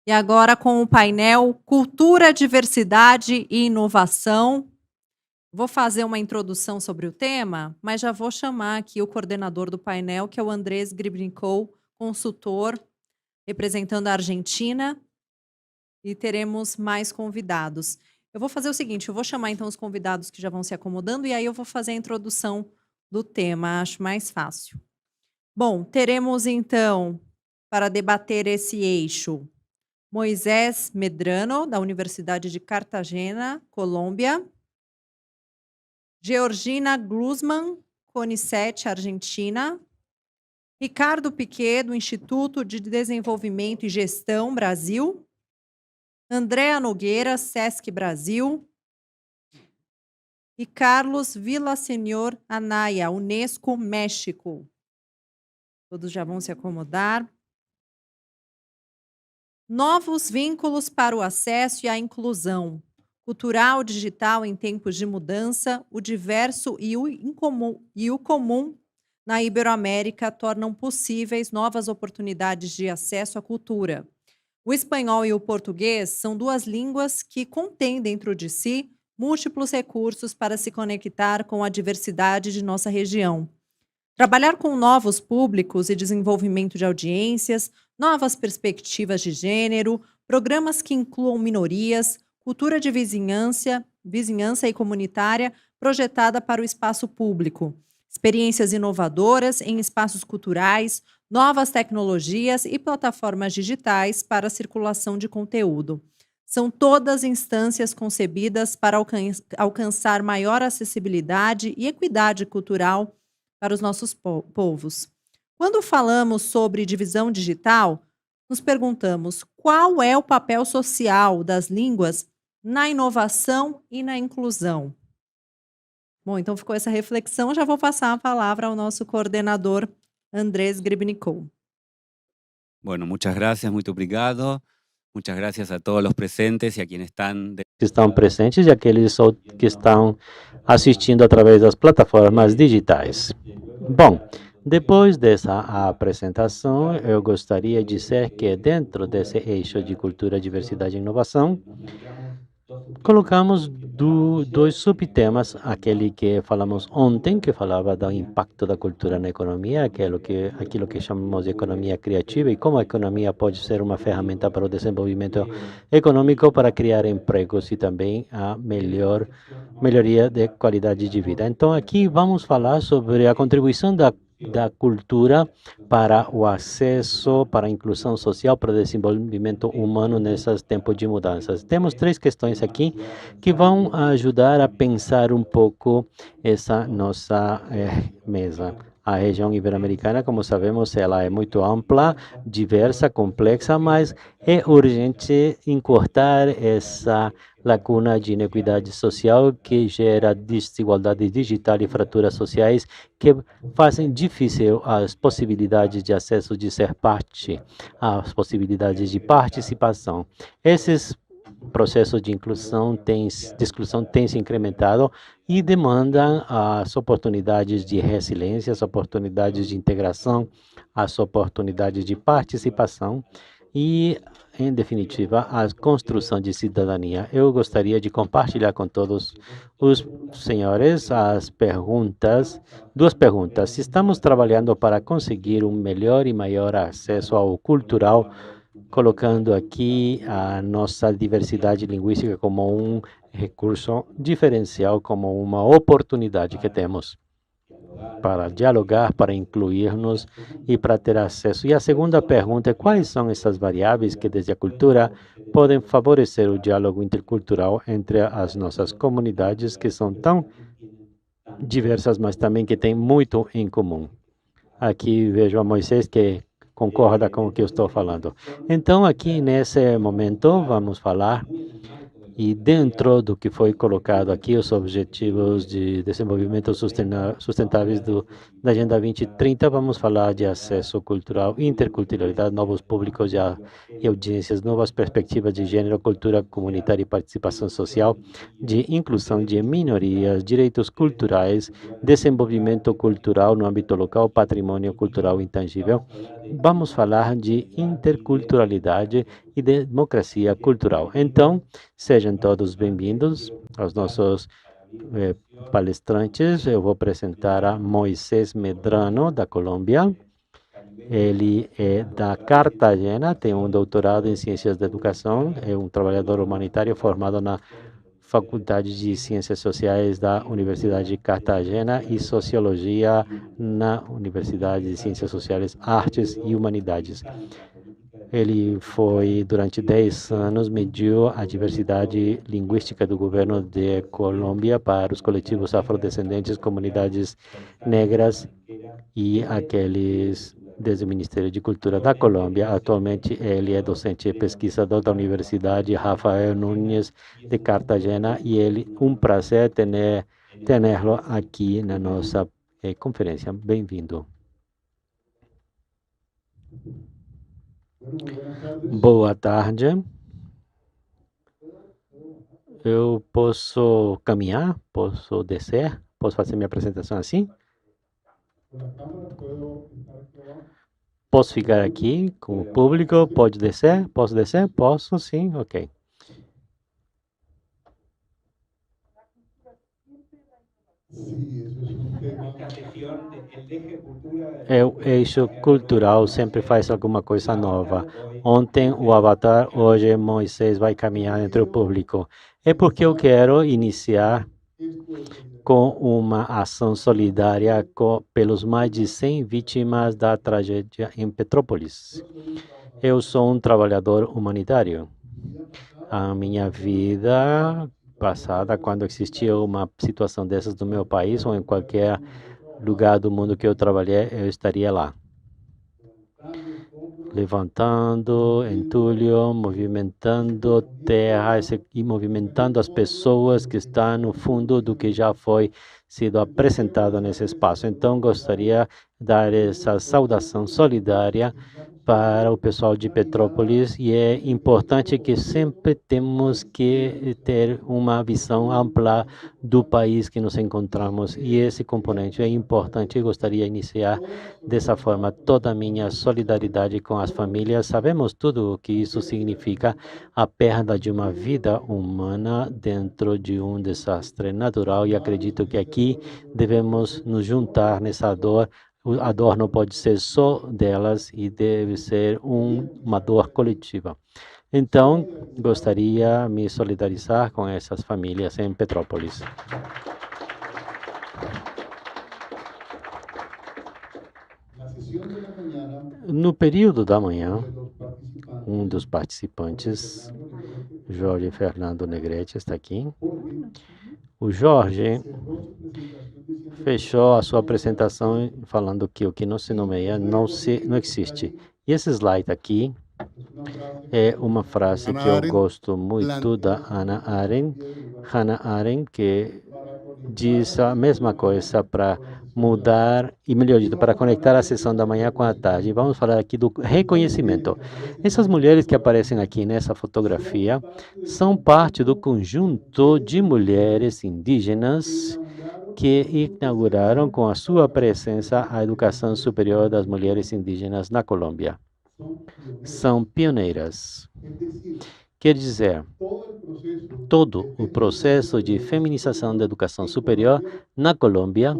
E agora com o painel Cultura, Diversidade e Inovação. Vou fazer uma introdução sobre o tema, mas já vou chamar aqui o coordenador do painel, que é o Andrés Gribnikov, consultor, representando a Argentina, e teremos mais convidados. Eu vou fazer o seguinte, eu vou chamar então os convidados que já vão se acomodando e aí eu vou fazer a introdução do tema, acho mais fácil. Bom, teremos então, para debater esse eixo, Moisés Medrano, da Universidade de Cartagena, Colômbia. Georgina Glusman, CONICET, Argentina. Ricardo Piquet, do Instituto de Desenvolvimento e Gestão, Brasil. Andréa Nogueira, SESC Brasil. E Carlos Villaseñor Anaya, Unesco, México. Todos já vão se acomodar. Novos vínculos para o acesso e a inclusão. Cultural, digital em tempos de mudança, o diverso e o comum na Iberoamérica tornam possíveis novas oportunidades de acesso à cultura. O espanhol e o português são duas línguas que contêm dentro de si múltiplos recursos para se conectar com a diversidade de nossa região. Trabalhar com novos públicos e desenvolvimento de audiências, novas perspectivas de gênero, programas que incluam minorias, cultura de vizinhança e comunitária projetada para o espaço público, experiências inovadoras em espaços culturais, novas tecnologias e plataformas digitais para a circulação de conteúdo. São todas instâncias concebidas para alcançar maior acessibilidade e equidade cultural para os nossos povos. Quando falamos sobre divisão digital, nos perguntamos qual é o papel social das línguas na inovação e na inclusão. Bom, então ficou essa reflexão, já vou passar a palavra ao nosso coordenador, Andrés Gribnikov. Bueno, muchas gracias, muito obrigado. Muchas gracias a todos los presentes y a quienes están... que estão presentes e aqueles que estão assistindo através das plataformas digitais. Bom, depois dessa apresentação, eu gostaria de dizer que dentro desse eixo de cultura, diversidade e inovação, colocamos dois subtemas, aquele que falamos ontem, que falava do impacto da cultura na economia, aquilo que chamamos de economia criativa e como a economia pode ser uma ferramenta para o desenvolvimento econômico, para criar empregos e também a melhoria de qualidade de vida. Então, aqui vamos falar sobre a contribuição da cultura para o acesso, para a inclusão social, para o desenvolvimento humano nesses tempos de mudanças. Temos três questões aqui que vão ajudar a pensar um pouco essa nossa mesa. A região ibero-americana, como sabemos, ela é muito ampla, diversa, complexa, mas é urgente encurtar essa lacuna de inequidade social que gera desigualdade digital e fraturas sociais que fazem difícil as possibilidades de acesso, de ser parte, as possibilidades de participação. Esses processos de exclusão têm se incrementado e demandam as oportunidades de resiliência, as oportunidades de integração, as oportunidades de participação e, em definitiva, a construção de cidadania. Eu gostaria de compartilhar com todos os senhores as perguntas, duas perguntas. Se estamos trabalhando para conseguir um melhor e maior acesso ao cultural, colocando aqui a nossa diversidade linguística como um recurso diferencial, como uma oportunidade que temos para dialogar, para incluir-nos e para ter acesso. E a segunda pergunta é quais são essas variáveis que, desde a cultura, podem favorecer o diálogo intercultural entre as nossas comunidades, que são tão diversas, mas também que têm muito em comum. Aqui vejo a Moisés, que concorda com o que eu estou falando. Então, aqui nesse momento, vamos falar, e dentro do que foi colocado aqui, os objetivos de desenvolvimento sustentáveis do da Agenda 2030, vamos falar de acesso cultural, interculturalidade, novos públicos e audiências, novas perspectivas de gênero, cultura comunitária e participação social, de inclusão de minorias, direitos culturais, desenvolvimento cultural no âmbito local, patrimônio cultural intangível. Vamos falar de interculturalidade e democracia cultural. Então, sejam todos bem-vindos aos nossos palestrantes. Eu vou apresentar a Moisés Medrano, da Colômbia. Ele é da Cartagena, tem um doutorado em Ciências da Educação, é um trabalhador humanitário formado na Faculdade de Ciências Sociais da Universidade de Cartagena e Sociologia na Universidade de Ciências Sociais, Artes e Humanidades. Ele foi, durante 10 anos, mediu a diversidade linguística do governo de Colômbia para os coletivos afrodescendentes, comunidades negras e aqueles desde o Ministério de Cultura da Colômbia. Atualmente, ele é docente e pesquisador da Universidade Rafael Núñez de Cartagena e ele, um prazer tê-lo aqui na nossa conferência. Bem-vindo. Boa tarde. Eu posso caminhar? Posso descer? Posso fazer minha apresentação assim? Posso ficar aqui com o público? Pode descer? Posso descer? Posso, sim, ok. O eixo cultural sempre faz alguma coisa nova. Ontem o Avatar, hoje Moisés vai caminhar entre o público. É porque eu quero iniciar com uma ação solidária pelos mais de 100 vítimas da tragédia em Petrópolis. Eu sou um trabalhador humanitário. A minha vida passada, quando existia uma situação dessas no meu país ou em qualquer lugar do mundo que eu trabalhei, eu estaria lá. Levantando entulho, movimentando terra e movimentando as pessoas que estão no fundo do que já foi sido apresentado nesse espaço. Então, gostaria de dar essa saudação solidária para o pessoal de Petrópolis e é importante que sempre temos que ter uma visão ampla do país que nos encontramos e esse componente é importante. Eu gostaria de iniciar dessa forma toda a minha solidariedade com as famílias. Sabemos tudo o que isso significa, a perda de uma vida humana dentro de um desastre natural e acredito que aqui devemos nos juntar nessa dor. A dor não pode ser só delas e deve ser uma dor coletiva. Então, gostaria de me solidarizar com essas famílias em Petrópolis. No período da manhã, um dos participantes, Jorge Fernando Negrete, está aqui. O Jorge fechou a sua apresentação falando que o que não se nomeia não existe. E esse slide aqui é uma frase que eu gosto muito da Hannah Arendt, que diz a mesma coisa para mudar, e melhor dito, para conectar a sessão da manhã com a tarde. Vamos falar aqui do reconhecimento. Essas mulheres que aparecem aqui nessa fotografia são parte do conjunto de mulheres indígenas que inauguraram com a sua presença a educação superior das mulheres indígenas na Colômbia. São pioneiras. Quer dizer, todo o processo de feminização da educação superior na Colômbia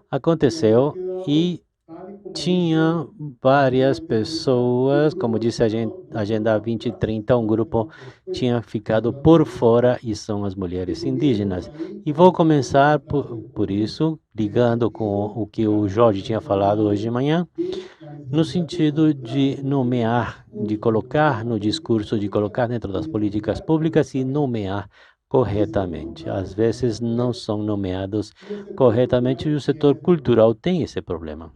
aconteceu e tinha várias pessoas, como disse a Agenda 2030, um grupo tinha ficado por fora e são as mulheres indígenas. E vou começar por isso, ligando com o que o Jorge tinha falado hoje de manhã, no sentido de nomear, de colocar no discurso, de colocar dentro das políticas públicas e nomear corretamente. Às vezes não são nomeados corretamente e o setor cultural tem esse problema.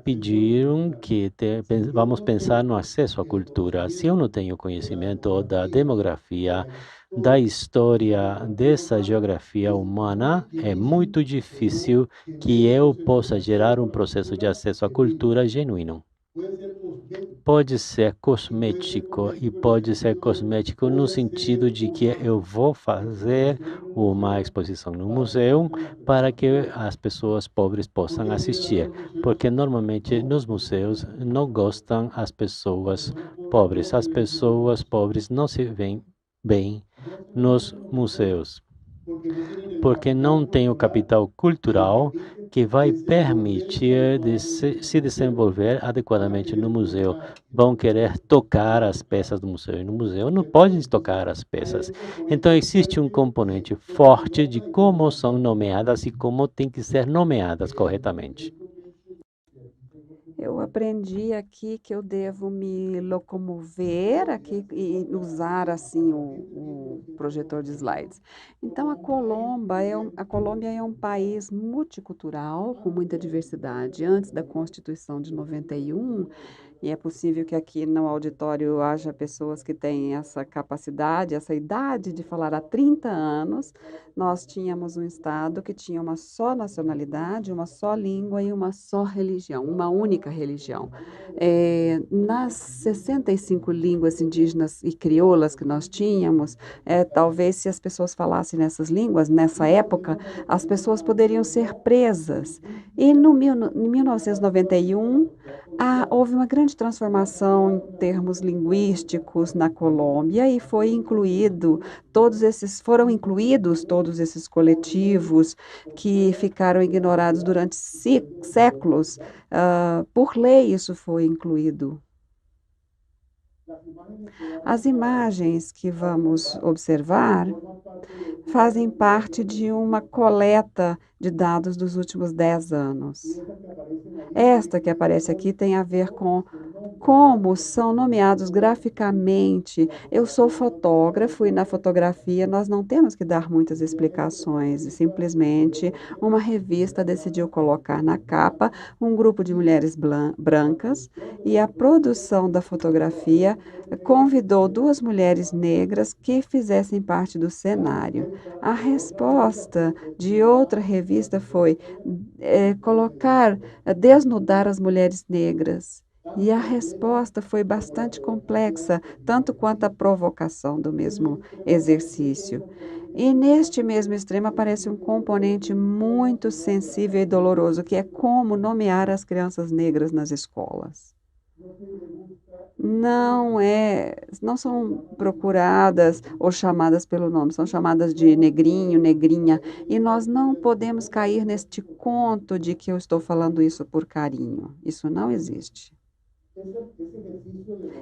Pediram que vamos pensar no acesso à cultura. Se eu não tenho conhecimento da demografia, da história dessa geografia humana, é muito difícil que eu possa gerar um processo de acesso à cultura genuíno. Pode ser cosmético e pode ser cosmético no sentido de que eu vou fazer uma exposição no museu para que as pessoas pobres possam assistir, porque normalmente nos museus não gostam as pessoas pobres. As pessoas pobres não se veem bem nos museus, porque não tem o capital cultural que vai permitir de se desenvolver adequadamente no museu. Vão querer tocar as peças do museu, e no museu não podem tocar as peças. Então, existe um componente forte de como são nomeadas e como têm que ser nomeadas corretamente. Eu aprendi aqui que eu devo me locomover aqui e usar assim o projetor de slides. Então, a Colômbia é um país multicultural, com muita diversidade. Antes da Constituição de 91, e é possível que aqui no auditório haja pessoas que têm essa capacidade, essa idade de falar há 30 anos, nós tínhamos um estado que tinha uma só nacionalidade, uma só língua e uma só religião, uma única religião. Nas 65 línguas indígenas e crioulas que nós tínhamos, talvez se as pessoas falassem nessas línguas, nessa época, as pessoas poderiam ser presas. E em 1991, houve uma grande transformação em termos linguísticos na Colômbia e foram incluídos todos esses coletivos que ficaram ignorados durante séculos. Por lei, isso foi incluído. As imagens que vamos observar fazem parte de uma coleta de dados dos últimos 10 anos. Esta que aparece aqui tem a ver com como são nomeados graficamente. Eu sou fotógrafo e na fotografia nós não temos que dar muitas explicações. E simplesmente uma revista decidiu colocar na capa um grupo de mulheres brancas e a produção da fotografia convidou 2 mulheres negras que fizessem parte do cenário. A resposta de outra revista foi desnudar as mulheres negras. E a resposta foi bastante complexa, tanto quanto a provocação do mesmo exercício. E neste mesmo extremo aparece um componente muito sensível e doloroso, que é como nomear as crianças negras nas escolas. Não são procuradas ou chamadas pelo nome, são chamadas de negrinho, negrinha, e nós não podemos cair neste conto de que eu estou falando isso por carinho. Isso não existe.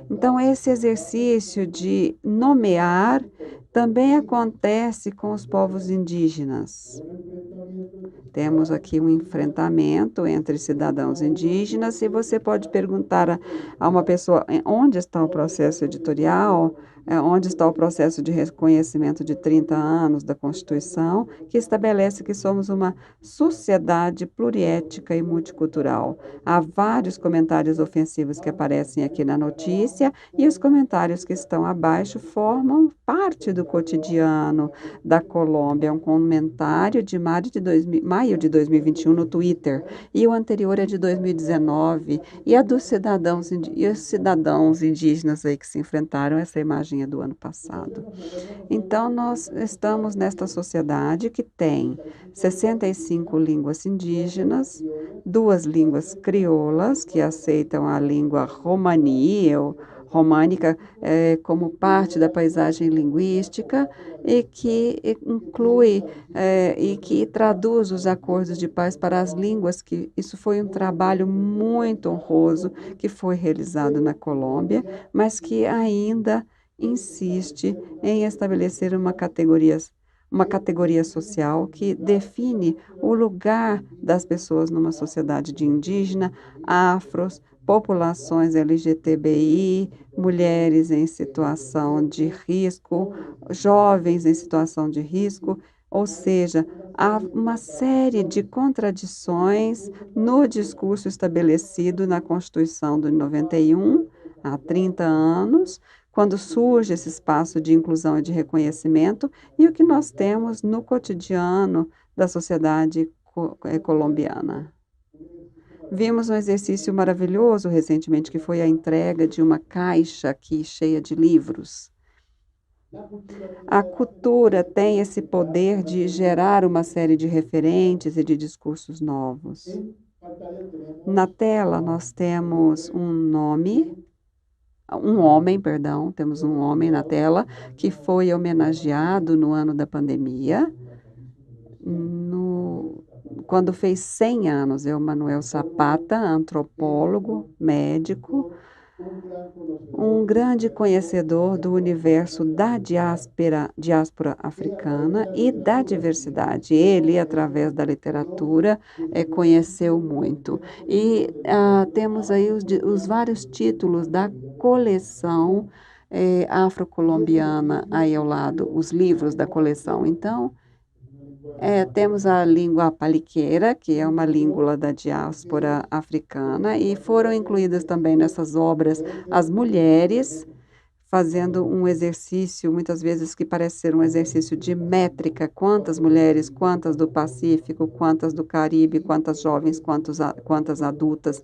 Então, esse exercício de nomear também acontece com os povos indígenas. Temos aqui um enfrentamento entre cidadãos indígenas, e você pode perguntar a uma pessoa onde está o processo editorial, onde está o processo de reconhecimento de 30 anos da Constituição, que estabelece que somos uma sociedade pluriétnica e multicultural. Há vários comentários ofensivos que aparecem aqui na notícia, e os comentários que estão abaixo formam parte do cotidiano da Colômbia. Um comentário de maio de 2021 no Twitter, e o anterior é de 2019, e a dos cidadãos indígenas aí que se enfrentaram, essa imagem é do ano passado. Então, nós estamos nesta sociedade que tem 65 línguas indígenas, 2 línguas crioulas, que aceitam a língua romani ou românica como parte da paisagem linguística, e que inclui e que traduz os acordos de paz para as línguas, que isso foi um trabalho muito honroso que foi realizado na Colômbia, mas que ainda insiste em estabelecer uma categoria social que define o lugar das pessoas numa sociedade de indígena, afros, populações LGBTI, mulheres em situação de risco, jovens em situação de risco, ou seja, há uma série de contradições no discurso estabelecido na Constituição de 91, há 30 anos, quando surge esse espaço de inclusão e de reconhecimento, e o que nós temos no cotidiano da sociedade colombiana. Vimos um exercício maravilhoso recentemente, que foi a entrega de uma caixa aqui cheia de livros. A cultura tem esse poder de gerar uma série de referentes e de discursos novos. Na tela, nós temos um homem, temos um homem na tela, que foi homenageado no ano da pandemia, quando fez 100 anos. É o Manuel Zapata, antropólogo, médico, um grande conhecedor do universo da diáspora africana e da diversidade. Ele, através da literatura, conheceu muito. E temos aí os vários títulos da coleção afrocolombiana aí ao lado, os livros da coleção. Então, temos a língua paliqueira, que é uma língua da diáspora africana, e foram incluídas também nessas obras as mulheres, fazendo um exercício, muitas vezes, que parece ser um exercício de métrica: quantas mulheres, quantas do Pacífico, quantas do Caribe, quantas jovens, quantas adultas.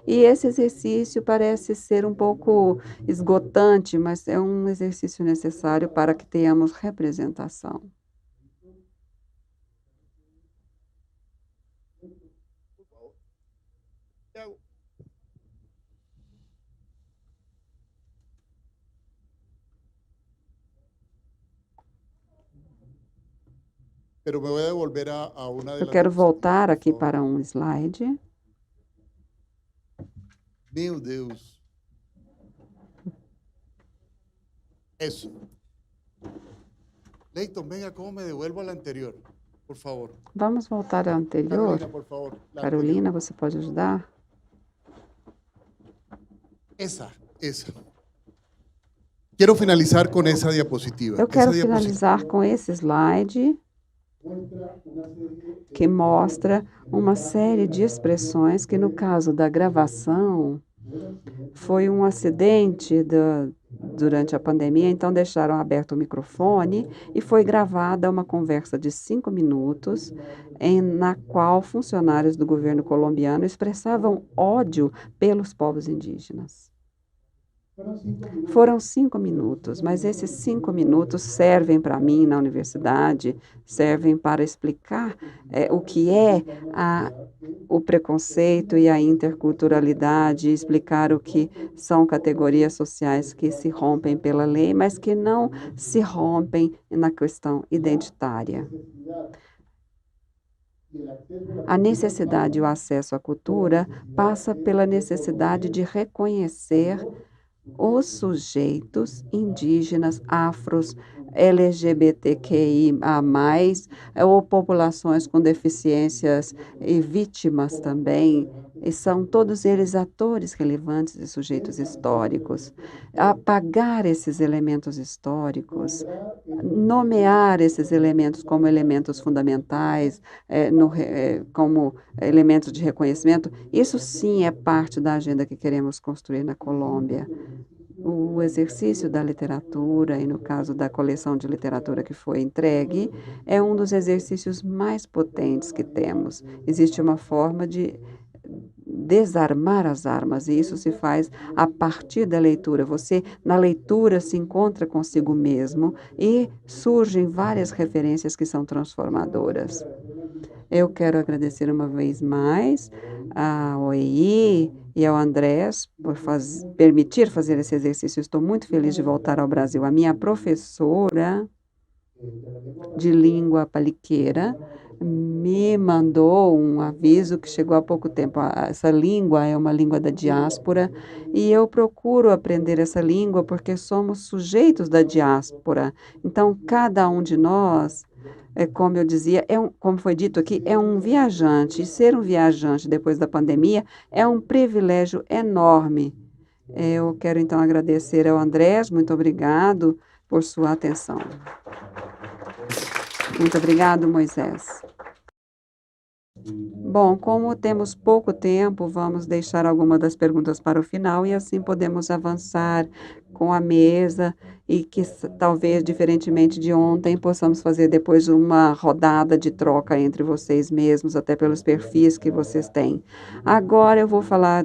E esse exercício parece ser um pouco esgotante, mas é um exercício necessário para que tenhamos representação. Eu quero voltar aqui para um slide. Meu Deus. Isso. Leighton, venga, como me devuelvo a la anterior, por favor. Vamos voltar ao anterior. Carolina, por favor. Carolina, você pode ajudar? Essa. Quero finalizar com essa diapositiva. Eu quero finalizar com esse slide, que mostra uma série de expressões que, no caso da gravação, foi um acidente durante a pandemia, então deixaram aberto o microfone e foi gravada uma conversa de 5 minutos, na qual funcionários do governo colombiano expressavam ódio pelos povos indígenas. Foram 5 minutos, mas esses 5 minutos servem para mim na universidade, servem para explicar o que é o preconceito e a interculturalidade, explicar o que são categorias sociais que se rompem pela lei, mas que não se rompem na questão identitária. A necessidade e o acesso à cultura passa pela necessidade de reconhecer os sujeitos indígenas, afros, LGBTQIA+, ou populações com deficiências e vítimas também, e são todos eles atores relevantes e sujeitos históricos. Apagar esses elementos históricos, nomear esses elementos como elementos fundamentais, como elementos de reconhecimento, isso sim é parte da agenda que queremos construir na Colômbia. O exercício da literatura, e no caso da coleção de literatura que foi entregue, é um dos exercícios mais potentes que temos. Existe uma forma de desarmar as armas, e isso se faz a partir da leitura. Você, na leitura, se encontra consigo mesmo e surgem várias referências que são transformadoras. Eu quero agradecer uma vez mais ao OEI e ao Andrés por permitir fazer esse exercício. Estou muito feliz de voltar ao Brasil. A minha professora de língua paliqueira me mandou um aviso que chegou há pouco tempo. Essa língua é uma língua da diáspora e eu procuro aprender essa língua porque somos sujeitos da diáspora. Então, cada um de nós, como eu dizia, como foi dito aqui, é um viajante. E ser um viajante depois da pandemia é um privilégio enorme. Eu quero, então, agradecer ao Andrés. Muito obrigado por sua atenção. Muito obrigado, Moisés. Bom, como temos pouco tempo, vamos deixar alguma das perguntas para o final e assim podemos avançar com a mesa e que talvez, diferentemente de ontem, possamos fazer depois uma rodada de troca entre vocês mesmos, até pelos perfis que vocês têm. Agora eu vou falar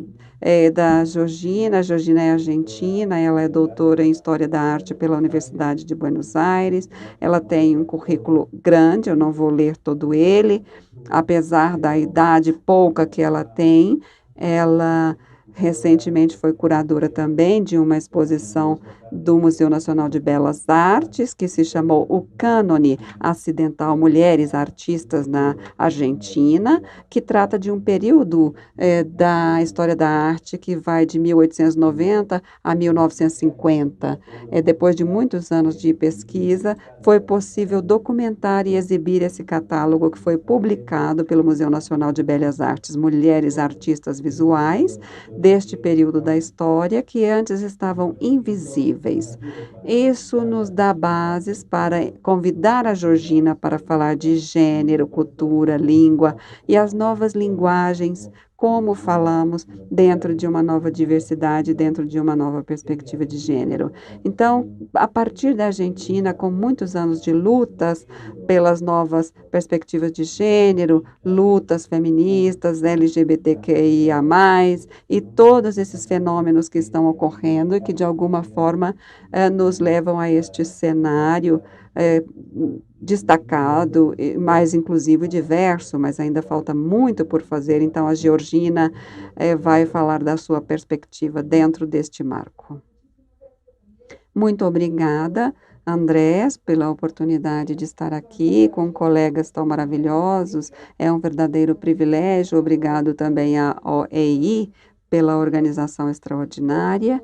da Georgina. A Georgina é argentina, ela é doutora em História da Arte pela Universidade de Buenos Aires. Ela tem um currículo grande, eu não vou ler todo ele. Apesar da idade pouca que ela tem, ela recentemente foi curadora também de uma exposição do Museu Nacional de Belas Artes, que se chamou O Cânone Acidental Mulheres Artistas na Argentina, que trata de um período da história da arte que vai de 1890 a 1950. Depois de muitos anos de pesquisa, foi possível documentar e exibir esse catálogo que foi publicado pelo Museu Nacional de Belas Artes, Mulheres Artistas Visuais, deste período da história que antes estavam invisíveis. Isso nos dá bases para convidar a Georgina para falar de gênero, cultura, língua e as novas linguagens, como falamos dentro de uma nova diversidade, dentro de uma nova perspectiva de gênero. Então, a partir da Argentina, com muitos anos de lutas pelas novas perspectivas de gênero, lutas feministas, LGBTQIA+, e todos esses fenômenos que estão ocorrendo e que, de alguma forma, nos levam a este cenário destacado, mais inclusivo e diverso, mas ainda falta muito por fazer. Então, a Georgina vai falar da sua perspectiva dentro deste marco. Muito obrigada, Andrés, pela oportunidade de estar aqui com colegas tão maravilhosos. É um verdadeiro privilégio. Obrigado também à OEI pela organização extraordinária.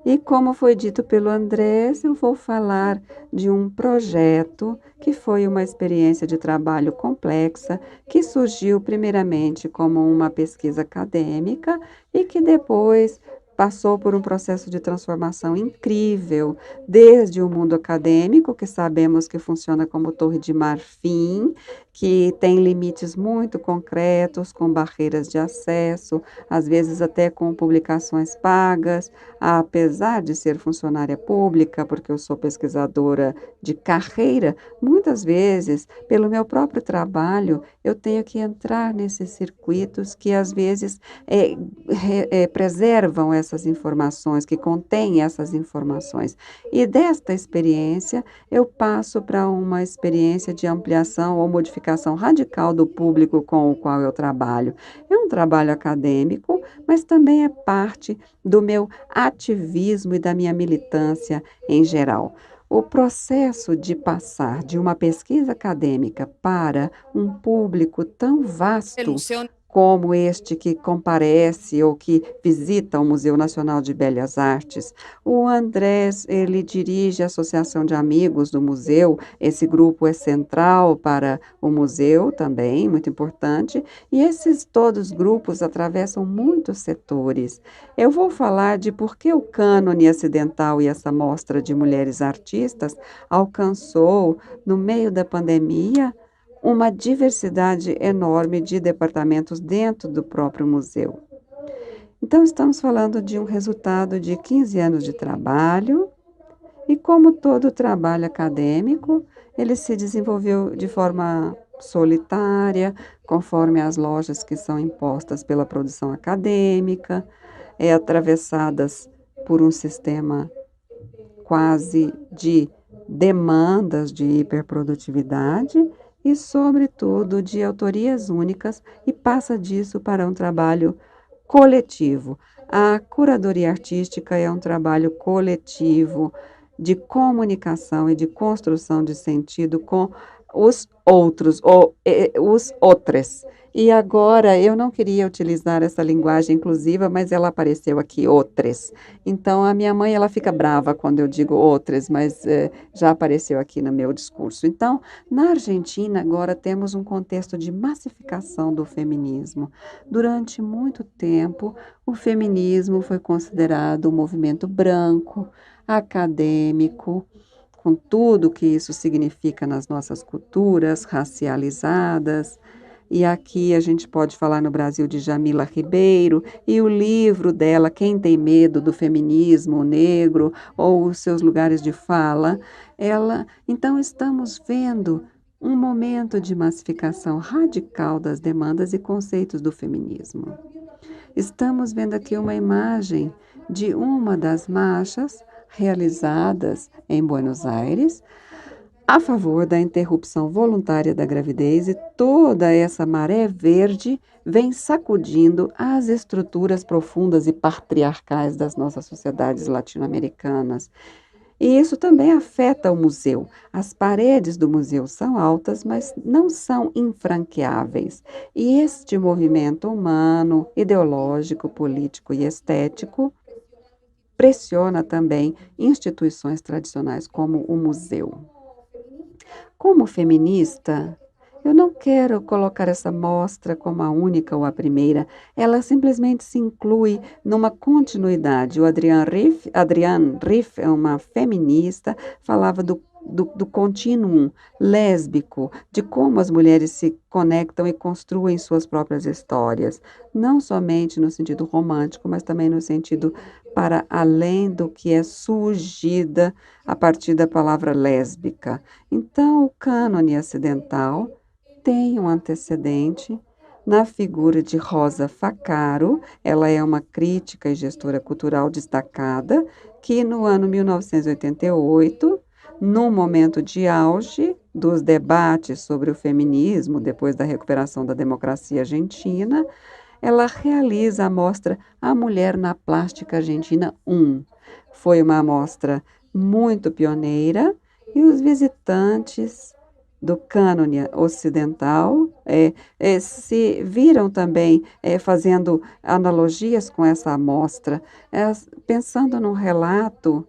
E como foi dito pelo Andrés, eu vou falar de um projeto que foi uma experiência de trabalho complexa, que surgiu primeiramente como uma pesquisa acadêmica e que depois passou por um processo de transformação incrível, desde o mundo acadêmico, que sabemos que funciona como torre de marfim, que tem limites muito concretos, com barreiras de acesso, às vezes até com publicações pagas, apesar de ser funcionária pública, porque eu sou pesquisadora de carreira, muitas vezes, pelo meu próprio trabalho, eu tenho que entrar nesses circuitos que às vezes preservam essas informações, que contêm essas informações. E desta experiência, eu passo para uma experiência de ampliação ou modificação radical do público com o qual eu trabalho. É um trabalho acadêmico, mas também é parte do meu ativismo e da minha militância em geral. O processo de passar de uma pesquisa acadêmica para um público tão vasto como este que comparece ou que visita o Museu Nacional de Belas Artes. O Andrés, ele dirige a Associação de Amigos do Museu, esse grupo é central para o museu também, muito importante, e esses todos grupos atravessam muitos setores. Eu vou falar de por que o cânone acidental e essa mostra de mulheres artistas alcançou, no meio da pandemia, uma diversidade enorme de departamentos dentro do próprio museu. Então, estamos falando de um resultado de 15 anos de trabalho, e como todo trabalho acadêmico, ele se desenvolveu de forma solitária, conforme as lojas que são impostas pela produção acadêmica, atravessadas por um sistema quase de demandas de hiperprodutividade, e, sobretudo, de autorias únicas, e passa disso para um trabalho coletivo. A curadoria artística é um trabalho coletivo de comunicação e de construção de sentido com os outros, ou os outros. E agora, eu não queria utilizar essa linguagem inclusiva, mas ela apareceu aqui, outros. Então, a minha mãe, ela fica brava quando eu digo outros, mas já apareceu aqui no meu discurso. Então, na Argentina, agora temos um contexto de massificação do feminismo. Durante muito tempo, o feminismo foi considerado um movimento branco, acadêmico, com tudo que isso significa nas nossas culturas racializadas, E aqui a gente pode falar no Brasil de Jamila Ribeiro e o livro dela, Quem Tem Medo do Feminismo Negro, ou os seus lugares de fala. Então, estamos vendo um momento de massificação radical das demandas e conceitos do feminismo. Estamos vendo aqui uma imagem de uma das marchas realizadas em Buenos Aires a favor da interrupção voluntária da gravidez, e toda essa maré verde vem sacudindo as estruturas profundas e patriarcais das nossas sociedades latino-americanas. E isso também afeta o museu. As paredes do museu são altas, mas não são infranqueáveis. E este movimento humano, ideológico, político e estético pressiona também instituições tradicionais como o museu. Como feminista, eu não quero colocar essa mostra como a única ou a primeira, ela simplesmente se inclui numa continuidade. O Adrienne Rif é uma feminista, falava do contínuo lésbico, de como as mulheres se conectam e construem suas próprias histórias, não somente no sentido romântico, mas também no sentido para além do que é surgida a partir da palavra lésbica. Então, o cânone ocidental tem um antecedente na figura de Rosa Facaro. Ela é uma crítica e gestora cultural destacada que, no ano 1988, no momento de auge dos debates sobre o feminismo, depois da recuperação da democracia argentina, ela realiza a mostra A Mulher na Plástica Argentina 1. Foi uma amostra muito pioneira e os visitantes do cânone ocidental se viram também fazendo analogias com essa amostra, pensando num relato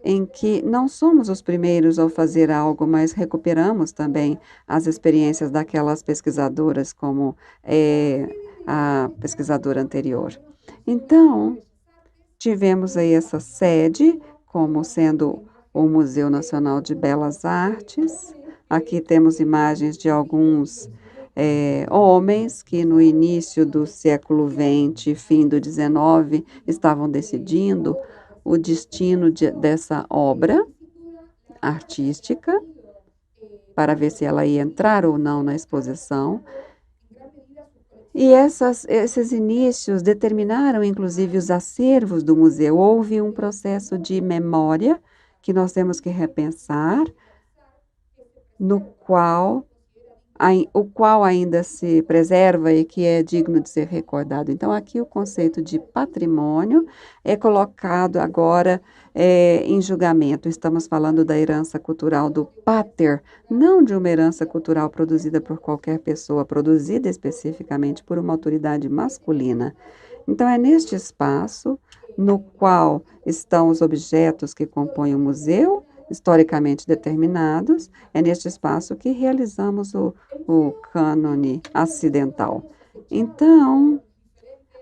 em que não somos os primeiros ao fazer algo, mas recuperamos também as experiências daquelas pesquisadoras, como a pesquisadora anterior. Então, tivemos aí essa sede como sendo o Museu Nacional de Belas Artes. Aqui temos imagens de alguns homens que no início do século XX, fim do XIX, estavam decidindo o destino dessa obra artística, para ver se ela ia entrar ou não na exposição. E esses inícios determinaram, inclusive, os acervos do museu. Houve um processo de memória que nós temos que repensar, o qual ainda se preserva e que é digno de ser recordado. Então, aqui o conceito de patrimônio é colocado agora em julgamento. Estamos falando da herança cultural do pater, não de uma herança cultural produzida por qualquer pessoa, produzida especificamente por uma autoridade masculina. Então, é neste espaço no qual estão os objetos que compõem o museu, historicamente determinados, é neste espaço que realizamos o cânone ocidental. Então,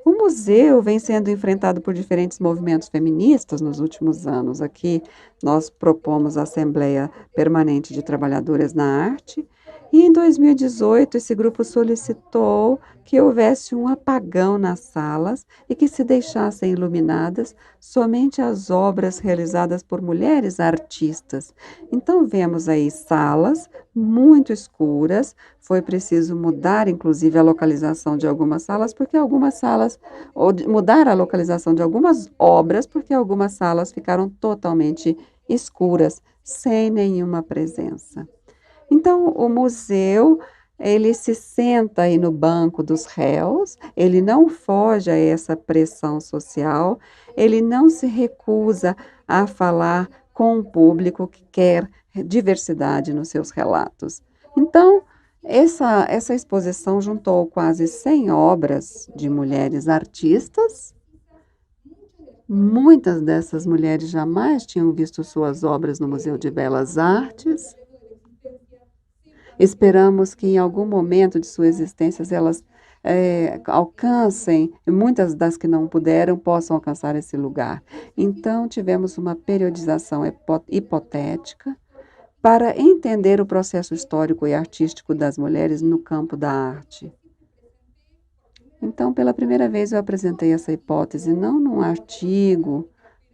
o museu vem sendo enfrentado por diferentes movimentos feministas nos últimos anos. Aqui nós propomos a Assembleia Permanente de Trabalhadoras na Arte, e em 2018 esse grupo solicitou que houvesse um apagão nas salas e que se deixassem iluminadas somente as obras realizadas por mulheres artistas. Então vemos aí salas muito escuras, foi preciso mudar inclusive a localização de algumas salas, ou mudar a localização de algumas obras, porque algumas salas ficaram totalmente escuras, sem nenhuma presença. Então, o museu, ele se senta aí no banco dos réus, ele não foge a essa pressão social, ele não se recusa a falar com um público que quer diversidade nos seus relatos. Então, essa exposição juntou quase 100 obras de mulheres artistas. Muitas dessas mulheres jamais tinham visto suas obras no Museu de Belas Artes. Esperamos que em algum momento de sua existência elas alcancem, muitas das que não puderam possam alcançar esse lugar. Então, tivemos uma periodização hipotética para entender o processo histórico e artístico das mulheres no campo da arte. Então, pela primeira vez, eu apresentei essa hipótese, não num artigo,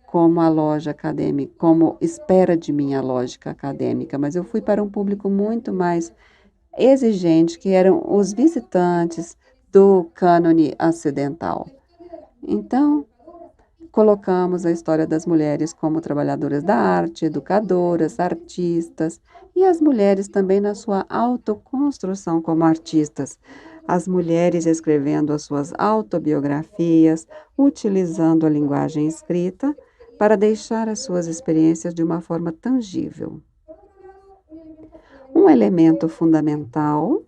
como a loja acadêmica, como espera de mim a lógica acadêmica, mas eu fui para um público muito mais exigente, que eram os visitantes do cânone ocidental. Então, colocamos a história das mulheres como trabalhadoras da arte, educadoras, artistas, e as mulheres também na sua autoconstrução como artistas. As mulheres escrevendo as suas autobiografias, utilizando a linguagem escrita para deixar as suas experiências de uma forma tangível. Um elemento fundamental,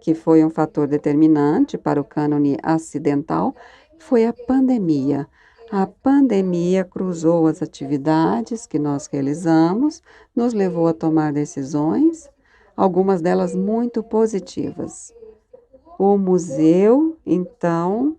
que foi um fator determinante para o cânone ocidental, foi a pandemia. A pandemia cruzou as atividades que nós realizamos, nos levou a tomar decisões, algumas delas muito positivas. O museu, então,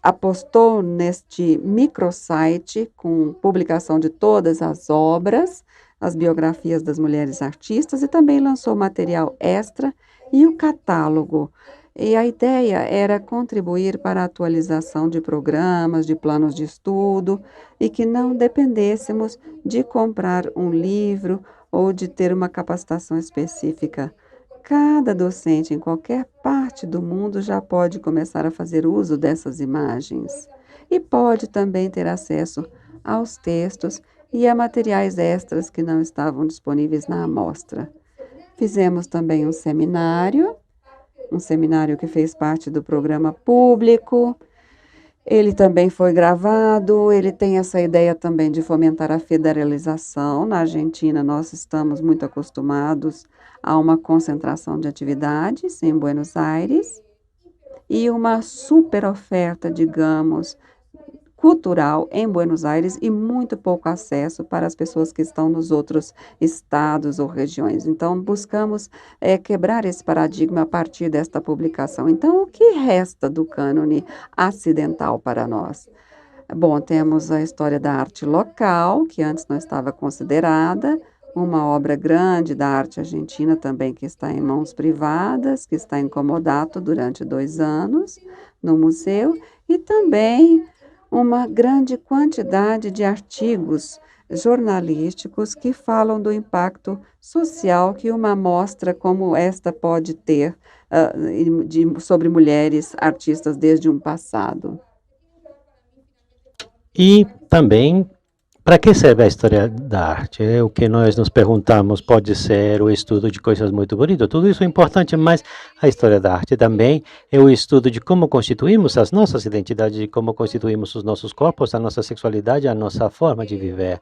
apostou neste microsite com publicação de todas as obras, as biografias das mulheres artistas e também lançou material extra e o catálogo. E a ideia era contribuir para a atualização de programas, de planos de estudo e que não dependêssemos de comprar um livro ou de ter uma capacitação específica. Cada docente em qualquer parte do mundo já pode começar a fazer uso dessas imagens e pode também ter acesso aos textos e a materiais extras que não estavam disponíveis na amostra. Fizemos também um seminário que fez parte do programa público. Ele também foi gravado, ele tem essa ideia também de fomentar a federalização. Na Argentina, nós estamos muito acostumados a uma concentração de atividades em Buenos Aires e uma super oferta, digamos, cultural em Buenos Aires e muito pouco acesso para as pessoas que estão nos outros estados ou regiões. Então, buscamos quebrar esse paradigma a partir desta publicação. Então, o que resta do cânone ocidental para nós? Bom, temos a história da arte local, que antes não estava considerada, uma obra grande da arte argentina também que está em mãos privadas, que está em comodato durante 2 anos no museu, e também uma grande quantidade de artigos jornalísticos que falam do impacto social que uma mostra como esta pode ter sobre mulheres artistas desde um passado. E também, para que serve a história da arte? O que nós nos perguntamos pode ser o estudo de coisas muito bonitas, tudo isso é importante, mas a história da arte também é o estudo de como constituímos as nossas identidades, de como constituímos os nossos corpos, a nossa sexualidade, a nossa forma de viver.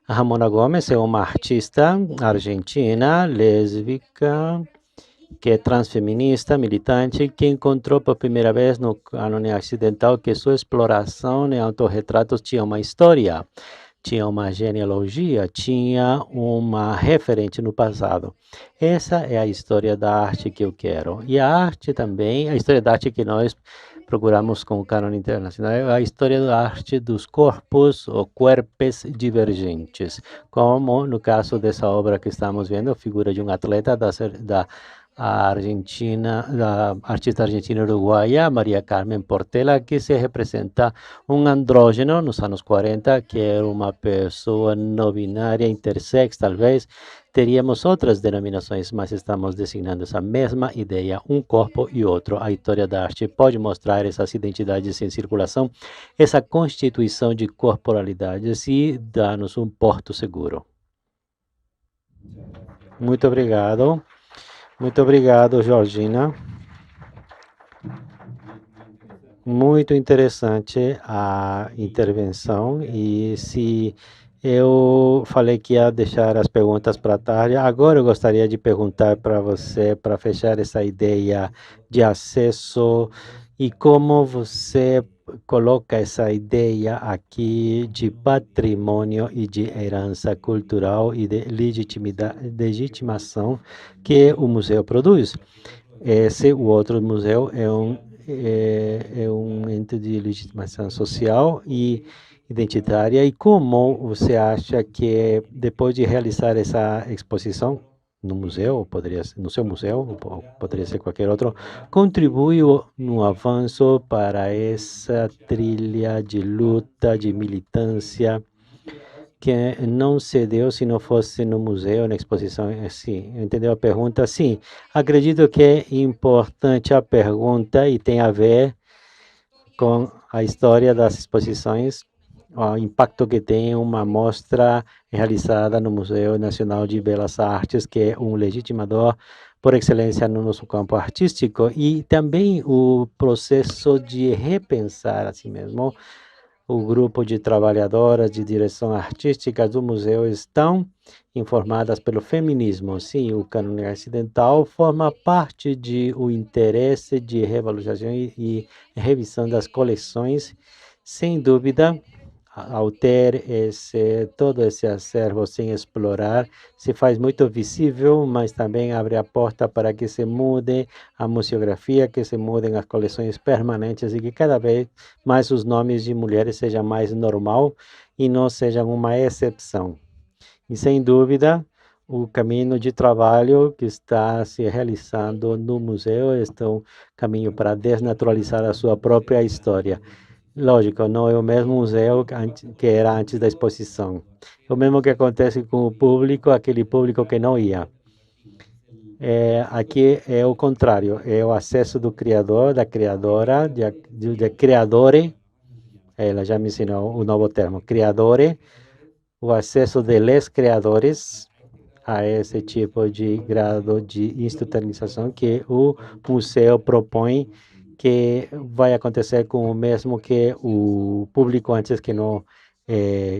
A Ramona Gomes é uma artista argentina, lésbica, que é transfeminista, militante, que encontrou por primeira vez no cânone ocidental que sua exploração em autorretratos tinha uma história, tinha uma genealogia, tinha uma referente no passado. Essa é a história da arte que eu quero. E a arte também, a história da arte que nós procuramos com o cânone internacional, é a história da arte dos corpos ou corpos divergentes, como no caso dessa obra que estamos vendo, a figura de um atleta da Argentina, da artista argentina uruguaia Maria Carmen Portela, que se representa um andrógeno nos anos 40, que era uma pessoa não binária, intersex, talvez. Teríamos outras denominações, mas estamos designando essa mesma ideia, um corpo e outro. A história da arte pode mostrar essas identidades em circulação, essa constituição de corporalidades e dar-nos um porto seguro. Muito obrigado. Muito obrigado, Georgina. Muito interessante a intervenção e se eu falei que ia deixar as perguntas para tarde, agora eu gostaria de perguntar para você, para fechar essa ideia de acesso e como você coloca essa ideia aqui de patrimônio e de herança cultural e de legitimação que o museu produz. Esse, o outro museu, é um ente de legitimação social e identitária e como você acha que depois de realizar essa exposição no museu, poderia ser, no seu museu, ou poderia ser qualquer outro, contribuiu no avanço para essa trilha de luta, de militância, que não se deu se não fosse no museu, na exposição. Sim, entendeu a pergunta? Sim, acredito que é importante a pergunta e tem a ver com a história das exposições, o impacto que tem uma mostra realizada no Museu Nacional de Belas Artes, que é um legitimador por excelência no nosso campo artístico, e também o processo de repensar a si mesmo. O grupo de trabalhadoras de direção artística do museu estão informadas pelo feminismo. Sim, o cânone ocidental forma parte de o interesse de revalorização e revisão das coleções. Sem dúvida, ao ter todo esse acervo sem explorar, se faz muito visível, mas também abre a porta para que se mude a museografia, que se mudem as coleções permanentes e que cada vez mais os nomes de mulheres sejam mais normal e não sejam uma exceção. E sem dúvida, o caminho de trabalho que está se realizando no museu é um caminho para desnaturalizar a sua própria história. Lógico, não é o mesmo museu que era antes da exposição. É o mesmo que acontece com o público, aquele público que não ia. Aqui é o contrário, é o acesso do criador, da criadora, de criadore, ela já me ensinou o novo termo, criadore, o acesso de les criadores a esse tipo de grado de institucionalização que o museu propõe, que vai acontecer com o mesmo que o público antes que não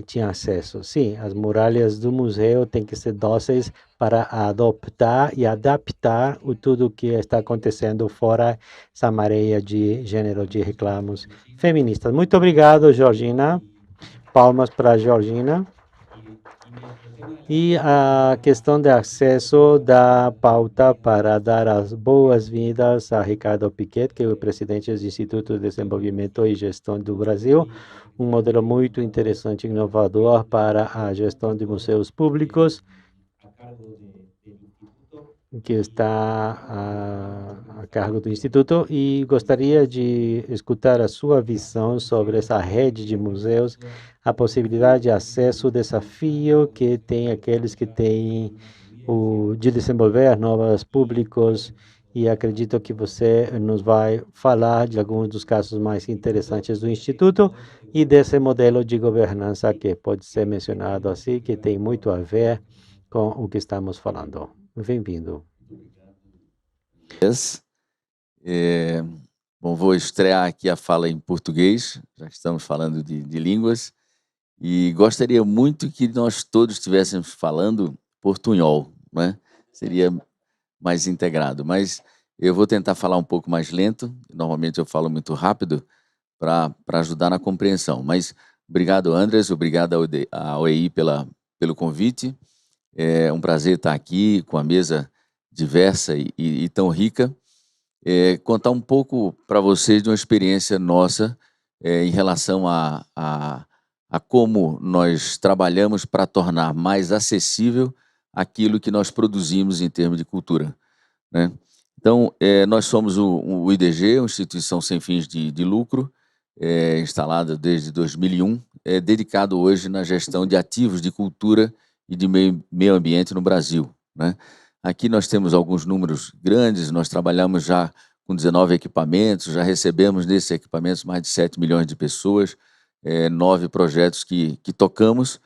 tinha acesso. Sim, as muralhas do museu têm que ser dóceis para adoptar e adaptar tudo o que está acontecendo fora essa maré de gênero de reclamos feministas. Muito obrigado, Georgina. Palmas para a Georgina. E a questão de acesso da pauta para dar as boas-vindas a Ricardo Piquet, que é o presidente do Instituto de Desenvolvimento e Gestão do Brasil, um modelo muito interessante e inovador para a gestão de museus públicos, que está a cargo do Instituto, e gostaria de escutar a sua visão sobre essa rede de museus, a possibilidade de acesso, o desafio que tem aqueles que têm de desenvolver novos públicos, e acredito que você nos vai falar de alguns dos casos mais interessantes do Instituto e desse modelo de governança que pode ser mencionado assim, que tem muito a ver com o que estamos falando. Bem-vindo. Bom, vou estrear aqui a fala em português, já que estamos falando de línguas, e gostaria muito que nós todos estivéssemos falando portunhol, né? Seria mais integrado, mas eu vou tentar falar um pouco mais lento, normalmente eu falo muito rápido para ajudar na compreensão, mas obrigado, Andres, obrigado à OEI pelo convite. É um prazer estar aqui com a mesa diversa e tão rica. Contar um pouco para vocês de uma experiência nossa em relação a como nós trabalhamos para tornar mais acessível aquilo que nós produzimos em termos de cultura, né? Então, nós somos o IDG, uma instituição sem fins de lucro, instalada desde 2001, dedicado hoje na gestão de ativos de cultura e de meio ambiente no Brasil, né? Aqui nós temos alguns números grandes, nós trabalhamos já com 19 equipamentos, já recebemos nesses equipamentos mais de 7 milhões de pessoas, 9 projetos que tocamos,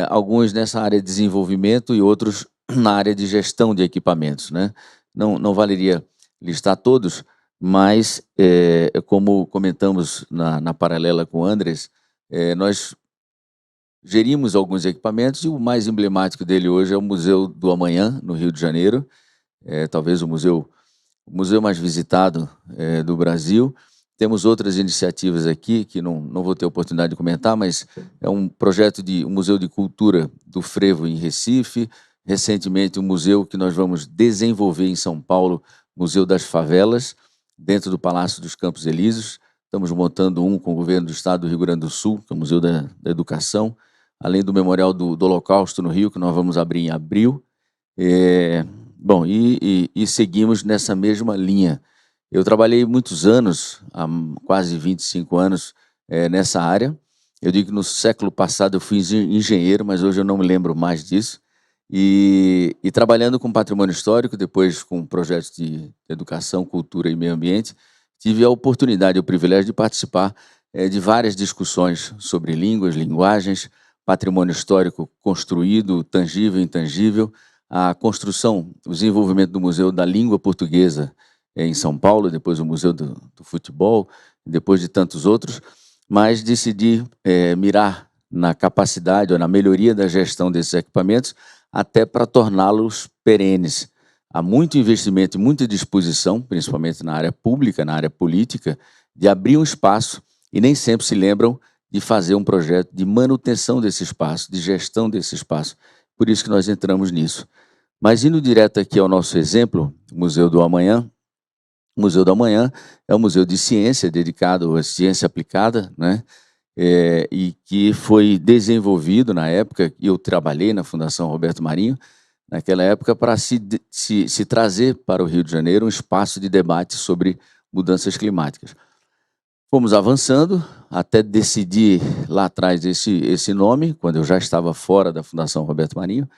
alguns nessa área de desenvolvimento e outros na área de gestão de equipamentos, né? Não valeria listar todos, mas, como comentamos na paralela com o Andres, nós gerimos alguns equipamentos e o mais emblemático dele hoje é o Museu do Amanhã, no Rio de Janeiro, talvez o museu mais visitado do Brasil. Temos outras iniciativas aqui que não vou ter oportunidade de comentar, mas é um projeto um museu de cultura do frevo em Recife, recentemente um museu que nós vamos desenvolver em São Paulo, Museu das Favelas, dentro do Palácio dos Campos Elíseos. estamos montando um com o governo do estado do Rio Grande do Sul, que é o Museu da Educação, além do Memorial do Holocausto no Rio, que nós vamos abrir em abril. Bom, e seguimos nessa mesma linha. Eu trabalhei muitos anos, há quase 25 anos, nessa área. Eu digo que no século passado eu fui engenheiro, mas hoje eu não me lembro mais disso. E trabalhando com patrimônio histórico, depois com projetos de educação, cultura e meio ambiente, tive a oportunidade, o privilégio de participar de várias discussões sobre línguas, linguagens, patrimônio histórico construído, tangível e intangível, a construção, o desenvolvimento do Museu da Língua Portuguesa em São Paulo, depois o Museu do Futebol, depois de tantos outros, mas decidi mirar na capacidade ou na melhoria da gestão desses equipamentos até para torná-los perenes. Há muito investimento e muita disposição, principalmente na área pública, na área política, de abrir um espaço e nem sempre se lembram de fazer um projeto de manutenção desse espaço, de gestão desse espaço. Por isso que nós entramos nisso. Mas indo direto aqui ao nosso exemplo, o Museu do Amanhã. O Museu do Amanhã é um museu de ciência, dedicado à ciência aplicada, né? E que foi desenvolvido na época, e eu trabalhei na Fundação Roberto Marinho, naquela época, para se trazer para o Rio de Janeiro um espaço de debate sobre mudanças climáticas. Fomos avançando até decidir lá atrás esse nome, quando eu já estava fora da Fundação Roberto Marinho,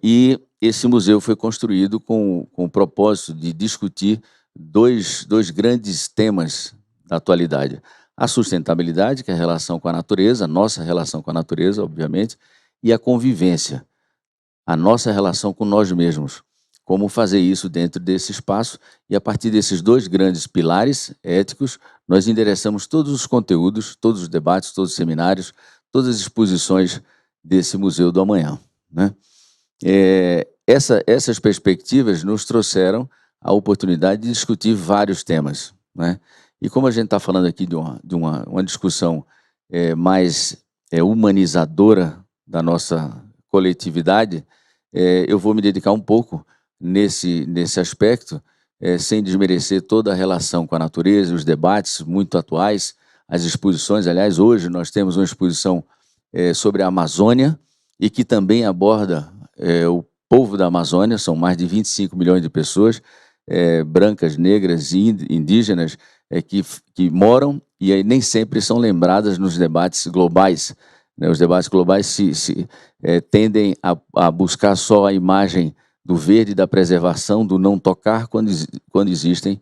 e esse museu foi construído com o propósito de discutir dois grandes temas da atualidade. A sustentabilidade, que é a relação com a natureza, a nossa relação com a natureza, obviamente, e a convivência, a nossa relação com nós mesmos. Como fazer isso dentro desse espaço, e a partir desses dois grandes pilares éticos, nós endereçamos todos os conteúdos, todos os debates, todos os seminários, todas as exposições desse Museu do Amanhã, né? Essas perspectivas nos trouxeram a oportunidade de discutir vários temas, né? E como a gente está falando aqui de uma discussão mais humanizadora da nossa coletividade, eu vou me dedicar um pouco nesse aspecto, sem desmerecer toda a relação com a natureza, os debates muito atuais, as exposições. Aliás, hoje nós temos uma exposição sobre a Amazônia e que também aborda o povo da Amazônia. São mais de 25 milhões de pessoas, brancas, negras e indígenas, que moram e aí nem sempre são lembradas nos debates globais, né? Os debates globais tendem a buscar só a imagem do verde, da preservação, do não tocar, quando existem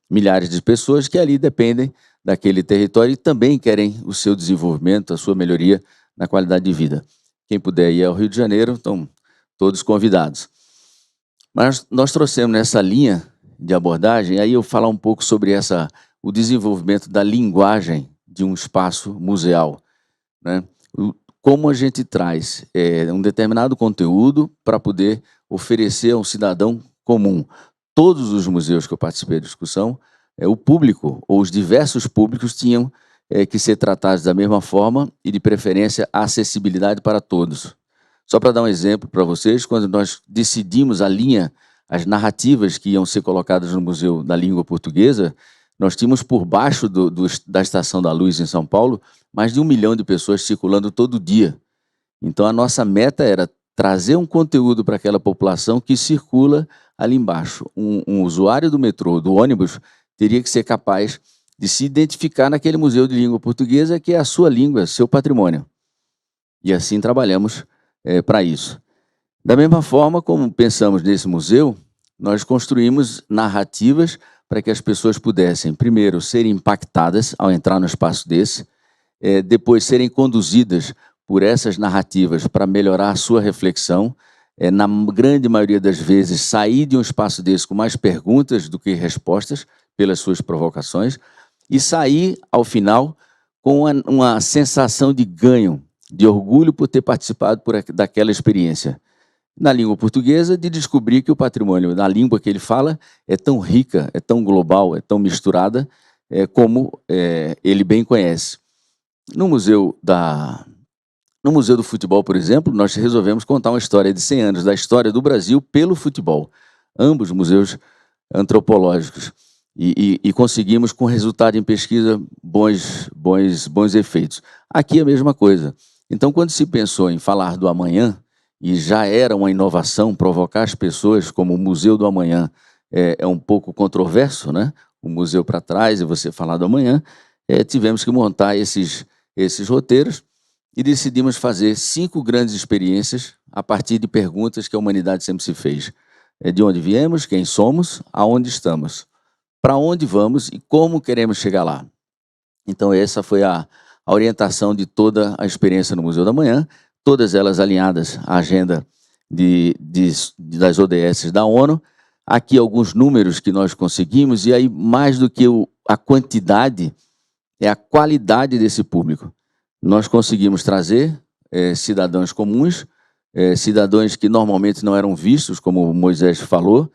milhares de pessoas que ali dependem daquele território e também querem o seu desenvolvimento, a sua melhoria na qualidade de vida. Quem puder ir ao Rio de Janeiro, estão todos convidados. Mas nós trouxemos nessa linha de abordagem, aí eu falar um pouco sobre o desenvolvimento da linguagem de um espaço museal, né? Como a gente traz um determinado conteúdo para poder oferecer a um cidadão comum. Todos os museus que eu participei da discussão, o público, ou os diversos públicos, tinham que ser tratados da mesma forma e, de preferência, a acessibilidade para todos. Só para dar um exemplo para vocês, quando nós decidimos as narrativas que iam ser colocadas no Museu da Língua Portuguesa, nós tínhamos por baixo da Estação da Luz em São Paulo mais de 1 milhão de pessoas circulando todo dia. Então a nossa meta era trazer um conteúdo para aquela população que circula ali embaixo. Um usuário do metrô, do ônibus, teria que ser capaz de se identificar naquele Museu de Língua Portuguesa, que é a sua língua, seu patrimônio. E assim trabalhamos para isso. Da mesma forma como pensamos nesse museu, nós construímos narrativas para que as pessoas pudessem, primeiro, serem impactadas ao entrar no espaço desse, depois serem conduzidas por essas narrativas para melhorar a sua reflexão, na grande maioria das vezes, sair de um espaço desse com mais perguntas do que respostas, pelas suas provocações, e sair, ao final, com uma sensação de ganho, de orgulho por ter participado daquela experiência. Na língua portuguesa, de descobrir que o patrimônio da língua que ele fala é tão rica, é tão global, é tão misturada, como ele bem conhece. No Museu do Futebol, por exemplo, nós resolvemos contar uma história de 100 anos da história do Brasil pelo futebol. Ambos museus antropológicos. E conseguimos, com resultado em pesquisa, bons efeitos. Aqui é a mesma coisa. Então, quando se pensou em falar do amanhã, e já era uma inovação provocar as pessoas, como o Museu do Amanhã é um pouco controverso, né? O museu para trás e você falar do amanhã, tivemos que montar esses roteiros e decidimos fazer 5 grandes experiências a partir de perguntas que a humanidade sempre se fez. De onde viemos, quem somos, aonde estamos, para onde vamos e como queremos chegar lá. Então, essa foi a orientação de toda a experiência no Museu da Manhã, todas elas alinhadas à agenda das ODS da ONU. Aqui alguns números que nós conseguimos, e aí mais do que a quantidade, é a qualidade desse público. Nós conseguimos trazer cidadãos comuns, cidadãos que normalmente não eram vistos, como o Moisés falou,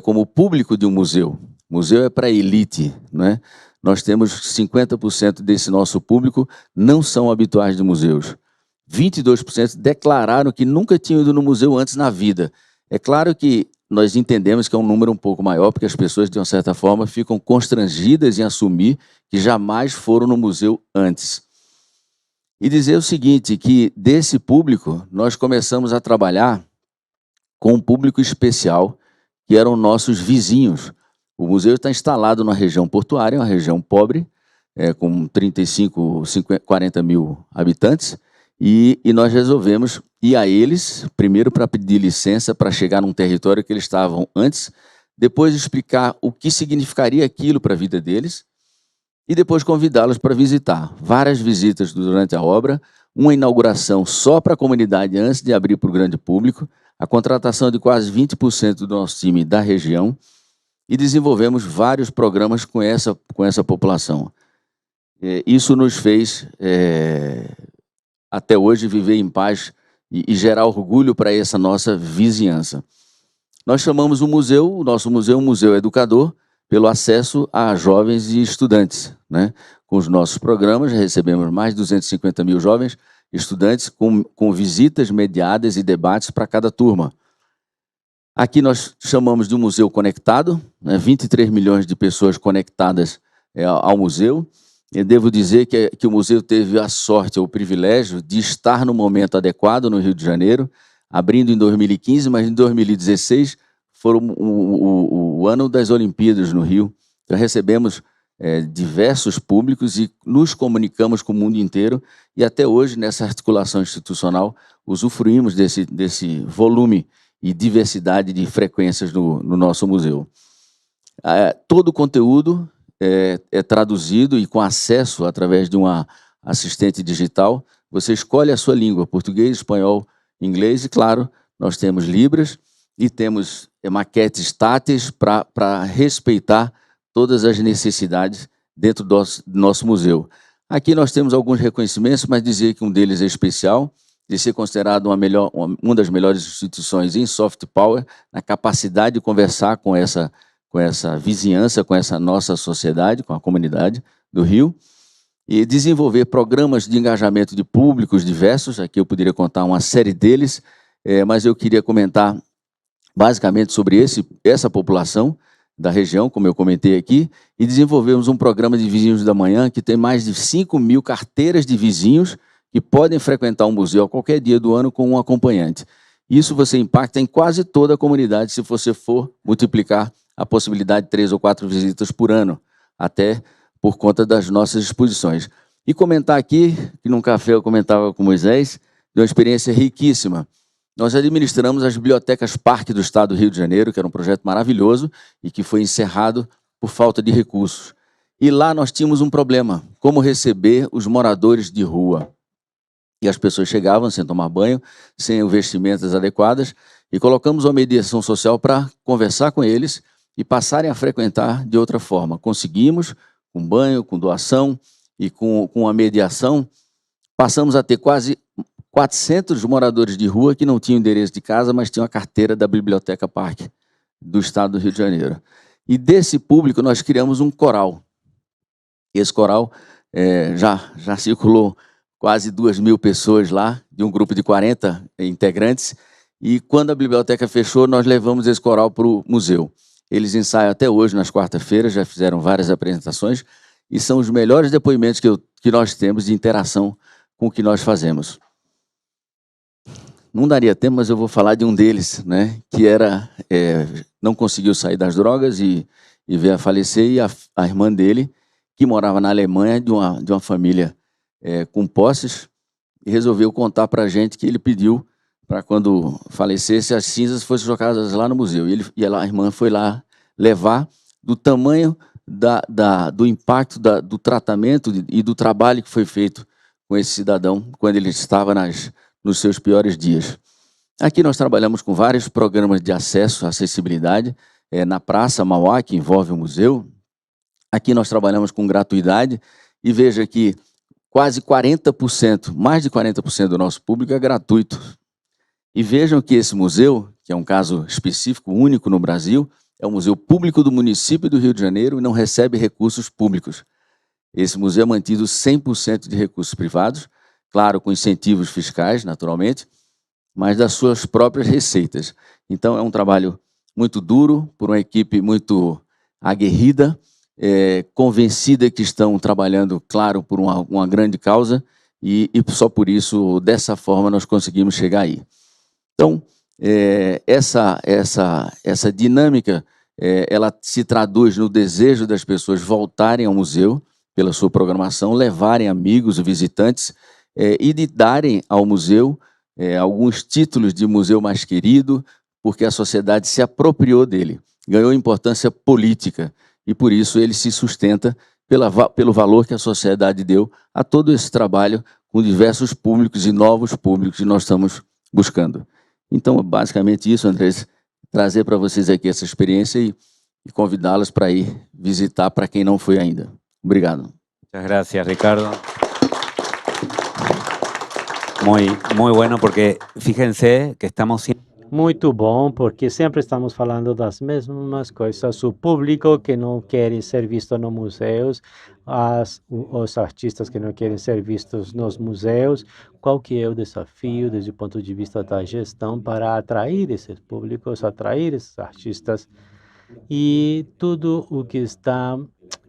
como público de um museu. Museu é para a elite, né? Nós temos 50% desse nosso público não são habituais de museus. 22% declararam que nunca tinham ido no museu antes na vida. É claro que nós entendemos que é um número um pouco maior, porque as pessoas, de uma certa forma, ficam constrangidas em assumir que jamais foram no museu antes. E dizer o seguinte, que desse público, nós começamos a trabalhar com um público especial, que eram nossos vizinhos. O museu está instalado na região portuária, uma região pobre, com 35, 40 mil habitantes, e nós resolvemos ir a eles, primeiro para pedir licença para chegar num território que eles estavam antes, depois explicar o que significaria aquilo para a vida deles, e depois convidá-los para visitar. Várias visitas durante a obra, uma inauguração só para a comunidade antes de abrir para o grande público, a contratação de quase 20% do nosso time da região, e desenvolvemos vários programas com essa população. Isso nos fez, até hoje, viver em paz e gerar orgulho para essa nossa vizinhança. Nós chamamos o nosso museu, um museu educador, pelo acesso a jovens e estudantes, né? Com os nossos programas, recebemos mais de 250 mil jovens estudantes com visitas mediadas e debates para cada turma. Aqui nós chamamos de um museu conectado, né? 23 milhões de pessoas conectadas ao museu. Eu devo dizer que o museu teve a sorte ou o privilégio de estar no momento adequado no Rio de Janeiro, abrindo em 2015, mas em 2016 foi o ano das Olimpíadas no Rio. Então recebemos diversos públicos e nos comunicamos com o mundo inteiro, e até hoje, nessa articulação institucional, usufruímos desse volume e diversidade de frequências no nosso museu. Todo o conteúdo é traduzido e com acesso através de uma assistente digital. Você escolhe a sua língua, português, espanhol, inglês, e claro, nós temos libras e temos maquetes táteis para respeitar todas as necessidades dentro do nosso museu. Aqui nós temos alguns reconhecimentos, mas dizer que um deles é especial, de ser considerado uma das melhores instituições em soft power, na capacidade de conversar com essa vizinhança, com essa nossa sociedade, com a comunidade do Rio, e desenvolver programas de engajamento de públicos diversos. Aqui eu poderia contar uma série deles, mas eu queria comentar basicamente sobre essa população da região, como eu comentei aqui, e desenvolvemos um programa de Vizinhos da Manhã que tem mais de 5 mil carteiras de vizinhos que podem frequentar um museu a qualquer dia do ano com um acompanhante. Isso você impacta em quase toda a comunidade se você for multiplicar a possibilidade de 3 ou 4 visitas por ano, até por conta das nossas exposições. E comentar aqui, que num café eu comentava com Moisés, de uma experiência riquíssima. Nós administramos as bibliotecas Parque do Estado do Rio de Janeiro, que era um projeto maravilhoso e que foi encerrado por falta de recursos. E lá nós tínhamos um problema, como receber os moradores de rua. E as pessoas chegavam sem tomar banho, sem vestimentas adequadas, e colocamos uma mediação social para conversar com eles e passarem a frequentar de outra forma. Conseguimos, com banho, com doação e com a mediação, passamos a ter quase 400 moradores de rua que não tinham endereço de casa, mas tinham a carteira da Biblioteca Parque do Estado do Rio de Janeiro. E desse público nós criamos um coral. Esse coral já circulou quase 2.000 pessoas lá, de um grupo de 40 integrantes, e quando a biblioteca fechou, nós levamos esse coral para o museu. Eles ensaiam até hoje, nas quarta-feiras, já fizeram várias apresentações, e são os melhores depoimentos que nós temos de interação com o que nós fazemos. Não daria tempo, mas eu vou falar de um deles, né, que não conseguiu sair das drogas e veio a falecer, e a irmã dele, que morava na Alemanha, de uma família com posses, e resolveu contar para a gente que ele pediu para, quando falecesse, as cinzas fossem jogadas lá no museu. E a irmã foi lá levar, do tamanho do impacto do tratamento e do trabalho que foi feito com esse cidadão quando ele estava nos seus piores dias. Aqui nós trabalhamos com vários programas de acesso, acessibilidade, na Praça Mauá, que envolve o museu. Aqui nós trabalhamos com gratuidade, e veja que quase 40%, mais de 40% do nosso público é gratuito. E vejam que esse museu, que é um caso específico, único no Brasil, é um museu público do município do Rio de Janeiro e não recebe recursos públicos. Esse museu é mantido 100% de recursos privados, claro, com incentivos fiscais, naturalmente, mas das suas próprias receitas. Então, é um trabalho muito duro, por uma equipe muito aguerrida, convencida que estão trabalhando, claro, por uma grande causa, e só por isso, dessa forma, nós conseguimos chegar aí. Então, essa dinâmica, ela se traduz no desejo das pessoas voltarem ao museu, pela sua programação, levarem amigos, visitantes, e de darem ao museu alguns títulos de museu mais querido, porque a sociedade se apropriou dele, ganhou importância política, e por isso ele se sustenta pelo valor que a sociedade deu a todo esse trabalho com diversos públicos e novos públicos que nós estamos buscando. Então, basicamente isso, Andrés, trazer para vocês aqui essa experiência e convidá-los para ir visitar, para quem não foi ainda. Obrigado. Muchas gracias, Ricardo. Muy bueno, porque fíjense que estamos siempre... Muito bom, porque sempre estamos falando das mesmas coisas. O público que não quer ser visto nos museus, os artistas que não querem ser vistos nos museus. Qual que é o desafio, desde o ponto de vista da gestão, para atrair esses públicos, atrair esses artistas, e tudo o que está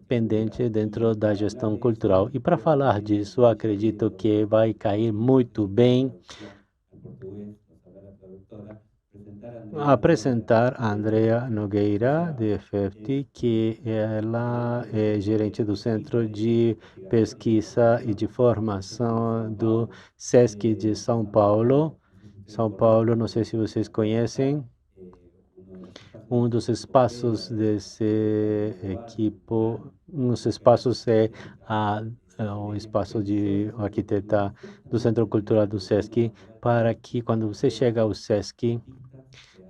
pendente dentro da gestão cultural. E para falar disso, acredito que vai cair muito bem apresentar a Andrea Nogueira, de FFT, que ela é gerente do Centro de Pesquisa e de Formação do SESC de São Paulo. São Paulo, não sei se vocês conhecem, um dos espaços desse equipo, um dos espaços é o espaço de arquiteta do Centro Cultural do SESC, para que quando você chega ao SESC,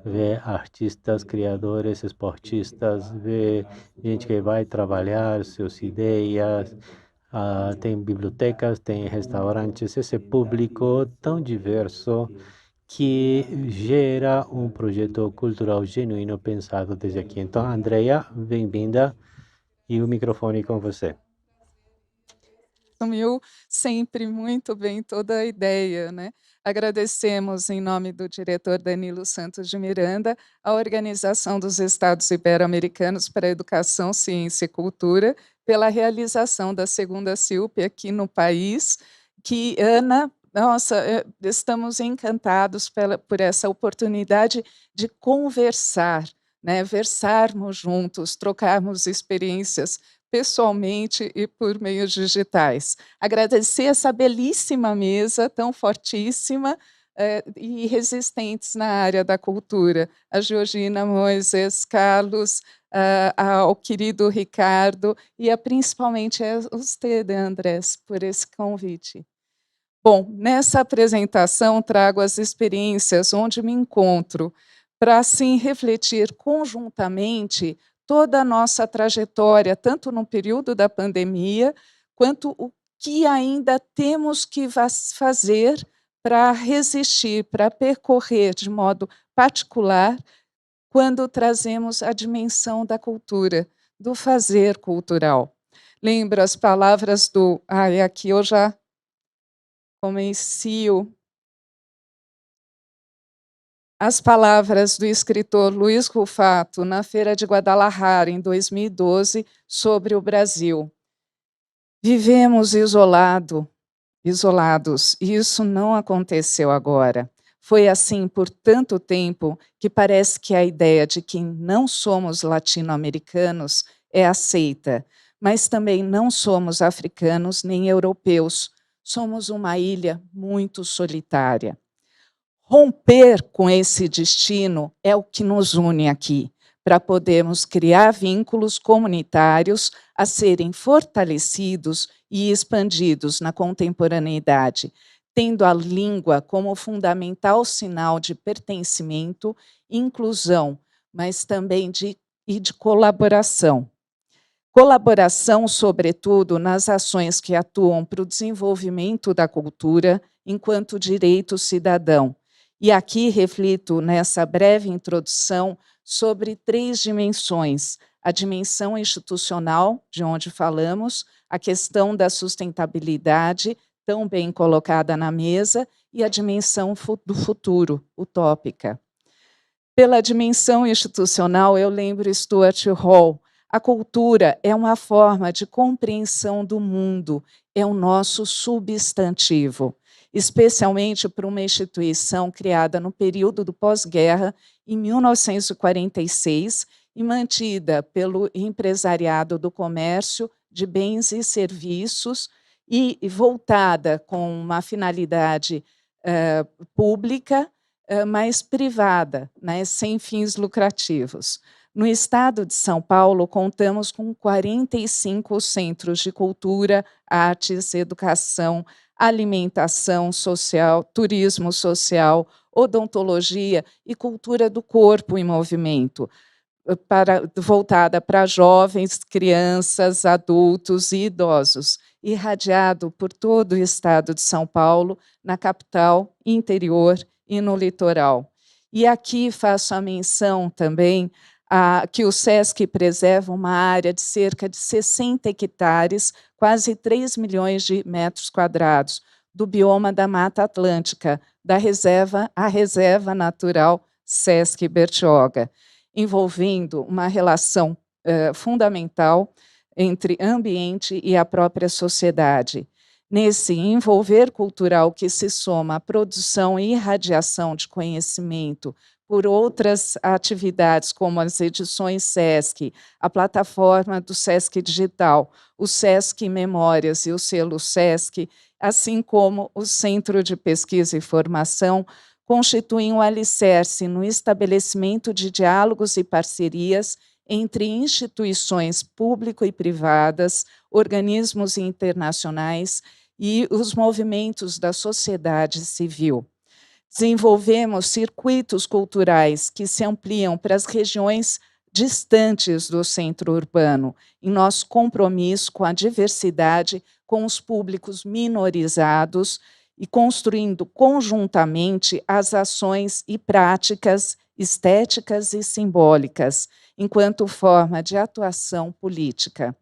vê artistas, criadores, esportistas, vê gente que vai trabalhar suas ideias, tem bibliotecas, tem restaurantes, esse público tão diverso que gera um projeto cultural genuíno pensado desde aqui. Então, Andrea, bem-vinda, e o microfone com você. Assumiu sempre muito bem toda a ideia, né? Agradecemos, em nome do diretor Danilo Santos de Miranda, a Organização dos Estados Ibero-Americanos para a Educação, Ciência e Cultura, pela realização da segunda CIUP aqui no país, que, Ana, nossa, estamos encantados por essa oportunidade de conversar, né? Versarmos juntos, trocarmos experiências pessoalmente e por meios digitais. Agradecer essa belíssima mesa, tão fortíssima e resistentes na área da cultura. A Georgina, Moisés, Carlos, ao querido Ricardo e principalmente a você, Andrés, por esse convite. Bom, nessa apresentação trago as experiências onde me encontro, para assim refletir conjuntamente toda a nossa trajetória, tanto no período da pandemia, quanto o que ainda temos que fazer para resistir, para percorrer de modo particular, quando trazemos a dimensão da cultura, do fazer cultural. Lembro as palavras do... aqui eu já comencio. as palavras do escritor Luiz Rufato na Feira de Guadalajara, em 2012, sobre o Brasil. Vivemos isolados, e isso não aconteceu agora. Foi assim por tanto tempo que parece que a ideia de que não somos latino-americanos é aceita, mas também não somos africanos nem europeus. Somos uma ilha muito solitária. Romper com esse destino é o que nos une aqui, para podermos criar vínculos comunitários a serem fortalecidos e expandidos na contemporaneidade, tendo a língua como fundamental sinal de pertencimento, inclusão, mas também de colaboração. Colaboração, sobretudo, nas ações que atuam para o desenvolvimento da cultura enquanto direito cidadão. E aqui reflito, nessa breve introdução, sobre 3 dimensões: a dimensão institucional, de onde falamos, a questão da sustentabilidade, tão bem colocada na mesa, e a dimensão do futuro, utópica. Pela dimensão institucional, eu lembro Stuart Hall: a cultura é uma forma de compreensão do mundo, é o nosso substantivo, especialmente para uma instituição criada no período do pós-guerra, em 1946, e mantida pelo empresariado do comércio de bens e serviços, e voltada com uma finalidade pública, mas privada, né, sem fins lucrativos. No estado de São Paulo, contamos com 45 centros de cultura, artes, educação, alimentação social, turismo social, odontologia e cultura do corpo em movimento, voltada para jovens, crianças, adultos e idosos, irradiado por todo o estado de São Paulo, na capital, interior e no litoral. E aqui faço a menção também que o SESC preserva uma área de cerca de 60 hectares, quase 3 milhões de metros quadrados, do bioma da Mata Atlântica, a Reserva Natural SESC Bertioga, envolvendo uma relação fundamental entre ambiente e a própria sociedade. Nesse envolver cultural que se soma à produção e irradiação de conhecimento por outras atividades, como as edições SESC, a plataforma do SESC Digital, o SESC Memórias e o selo SESC, assim como o Centro de Pesquisa e Formação, constituem um alicerce no estabelecimento de diálogos e parcerias entre instituições público e privadas, organismos internacionais e os movimentos da sociedade civil. Desenvolvemos circuitos culturais que se ampliam para as regiões distantes do centro urbano, em nosso compromisso com a diversidade, com os públicos minorizados e construindo conjuntamente as ações e práticas estéticas e simbólicas, enquanto forma de atuação política.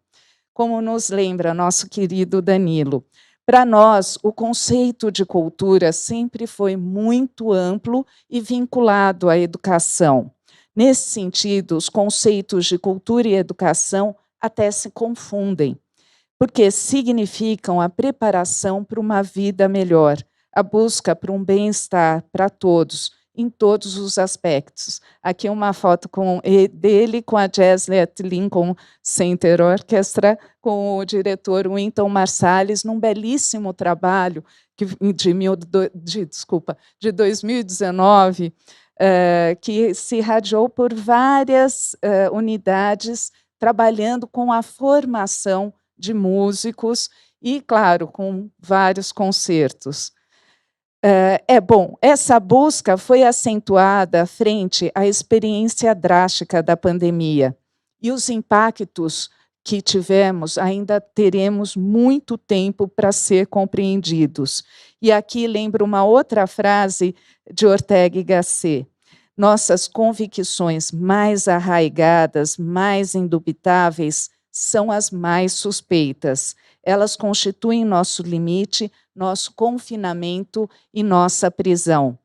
Como nos lembra nosso querido Danilo, para nós, o conceito de cultura sempre foi muito amplo e vinculado à educação. Nesse sentido, os conceitos de cultura e educação até se confundem, porque significam a preparação para uma vida melhor, a busca por um bem-estar para todos, em todos os aspectos. Aqui uma foto dele com a Jesuit Lincoln Center Orchestra, com o diretor Wynton Marsalis, num belíssimo trabalho de 2019, que se irradiou por várias unidades, trabalhando com a formação de músicos e, claro, com vários concertos. Bom, essa busca foi acentuada frente à experiência drástica da pandemia, e os impactos que tivemos ainda teremos muito tempo para ser compreendidos. E aqui lembro uma outra frase de Ortega y Gasset: nossas convicções mais arraigadas, mais indubitáveis, são as mais suspeitas. Elas constituem nosso limite, nosso confinamento e nossa prisão.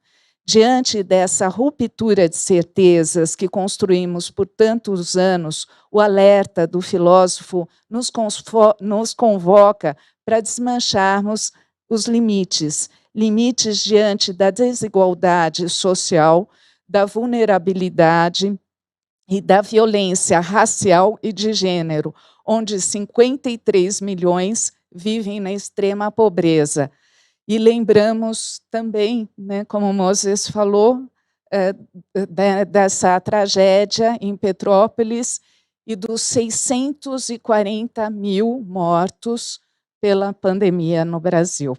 Diante dessa ruptura de certezas que construímos por tantos anos, o alerta do filósofo nos convoca para desmancharmos os limites diante da desigualdade social, da vulnerabilidade e da violência racial e de gênero, onde 53 milhões vivem na extrema pobreza. E lembramos também, né, como Moses falou, dessa tragédia em Petrópolis e dos 640 mil mortos pela pandemia no Brasil.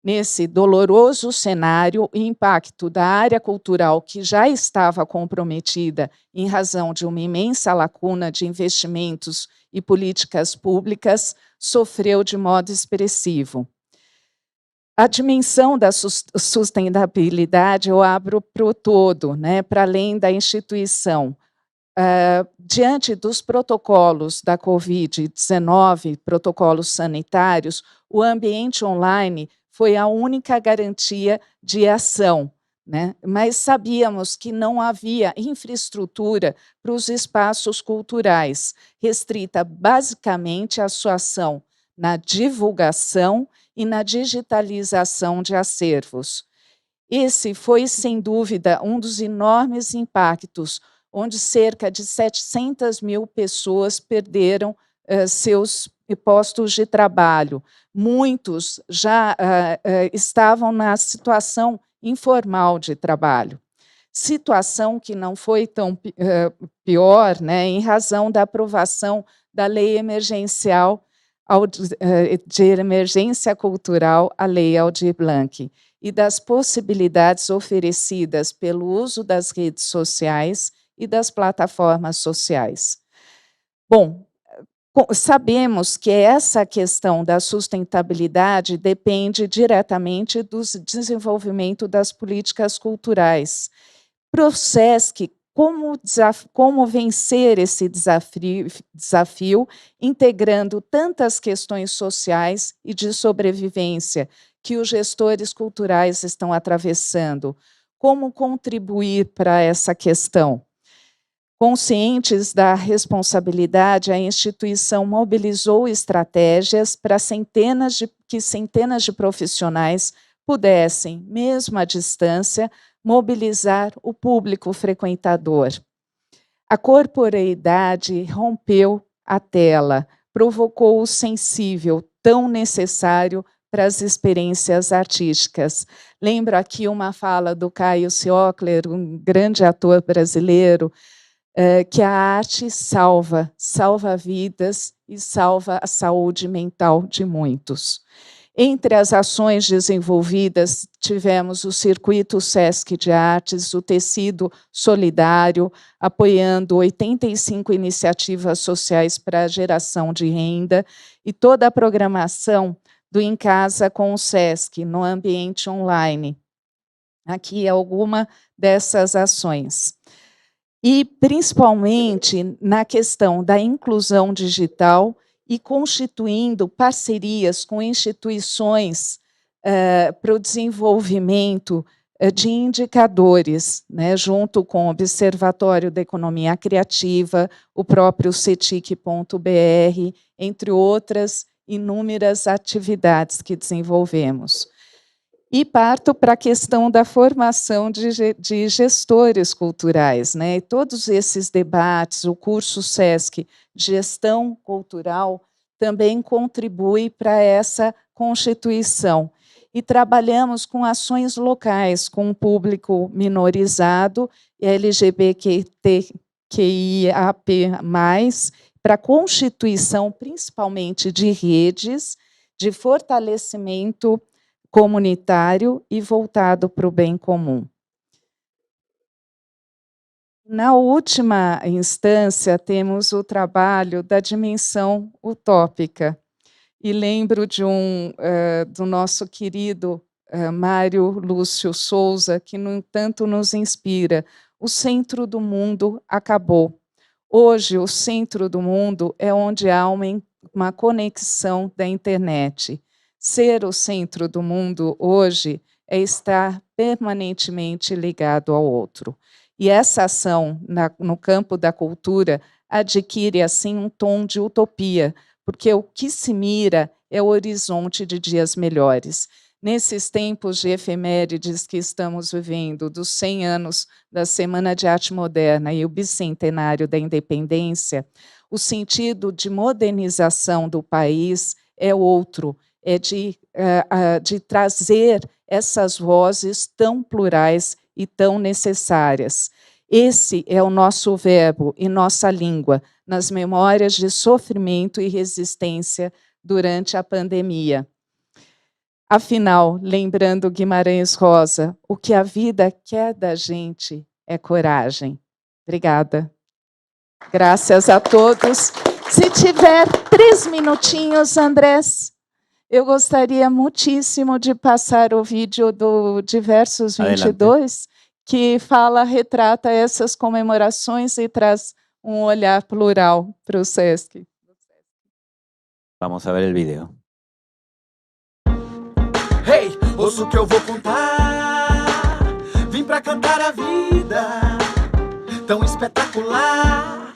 Nesse doloroso cenário, o impacto da área cultural, que já estava comprometida em razão de uma imensa lacuna de investimentos e políticas públicas, sofreu de modo expressivo. A dimensão da sustentabilidade eu abro para o todo, né, para além da instituição. Diante dos protocolos da Covid-19, protocolos sanitários, o ambiente online foi a única garantia de ação, né? Mas sabíamos que não havia infraestrutura para os espaços culturais, restrita basicamente à sua ação na divulgação e na digitalização de acervos. Esse foi, sem dúvida, um dos enormes impactos, onde cerca de 700 mil pessoas perderam seus postos de trabalho. Muitos já estavam na situação informal de trabalho. Situação que não foi tão pior, né, em razão da aprovação da lei emergencial de emergência cultural, a Lei Aldir Blanc, e das possibilidades oferecidas pelo uso das redes sociais e das plataformas sociais. Bom, sabemos que essa questão da sustentabilidade depende diretamente do desenvolvimento das políticas culturais. Para o SESC, como vencer esse desafio, integrando tantas questões sociais e de sobrevivência que os gestores culturais estão atravessando? Como contribuir para essa questão? Conscientes da responsabilidade, a instituição mobilizou estratégias para que centenas de profissionais pudessem, mesmo à distância, mobilizar o público frequentador. A corporeidade rompeu a tela, provocou o sensível, tão necessário para as experiências artísticas. Lembro aqui uma fala do Caio Ciocler, um grande ator brasileiro, que a arte salva vidas e salva a saúde mental de muitos. Entre as ações desenvolvidas, tivemos o Circuito SESC de Artes, o Tecido Solidário, apoiando 85 iniciativas sociais para a geração de renda, e toda a programação do Em Casa com o SESC, no ambiente online. Aqui alguma dessas ações. E, principalmente, na questão da inclusão digital, e constituindo parcerias com instituições para o desenvolvimento de indicadores, né, junto com o Observatório da Economia Criativa, o próprio CETIC.br, entre outras inúmeras atividades que desenvolvemos. E parto para a questão da formação de gestores culturais, né? E todos esses debates, o curso SESC Gestão Cultural, também contribui para essa constituição. E trabalhamos com ações locais, com o público minorizado, LGBTQIAP+, para a constituição, principalmente, de redes de fortalecimento comunitário e voltado para o bem comum. Na última instância, temos o trabalho da dimensão utópica. E lembro de do nosso querido Mário Lúcio Souza, que, no entanto, nos inspira. O centro do mundo acabou. Hoje, o centro do mundo é onde há uma conexão da internet. Ser o centro do mundo hoje é estar permanentemente ligado ao outro. E essa ação no campo da cultura adquire, assim, um tom de utopia, porque o que se mira é o horizonte de dias melhores. Nesses tempos de efemérides que estamos vivendo, dos 100 anos da Semana de Arte Moderna e o bicentenário da independência, o sentido de modernização do país é outro, é de trazer essas vozes tão plurais e tão necessárias. Esse é o nosso verbo e nossa língua, nas memórias de sofrimento e resistência durante a pandemia. Afinal, lembrando Guimarães Rosa, o que a vida quer da gente é coragem. Obrigada. Graças a todos. Se tiver 3 minutinhos, Andrés, eu gostaria muitíssimo de passar o vídeo do Diversos 22, que retrata essas comemorações e traz um olhar plural para o SESC. Vamos a ver el video. Hey, ouça o que eu vou contar. Vim pra cantar a vida tão espetacular.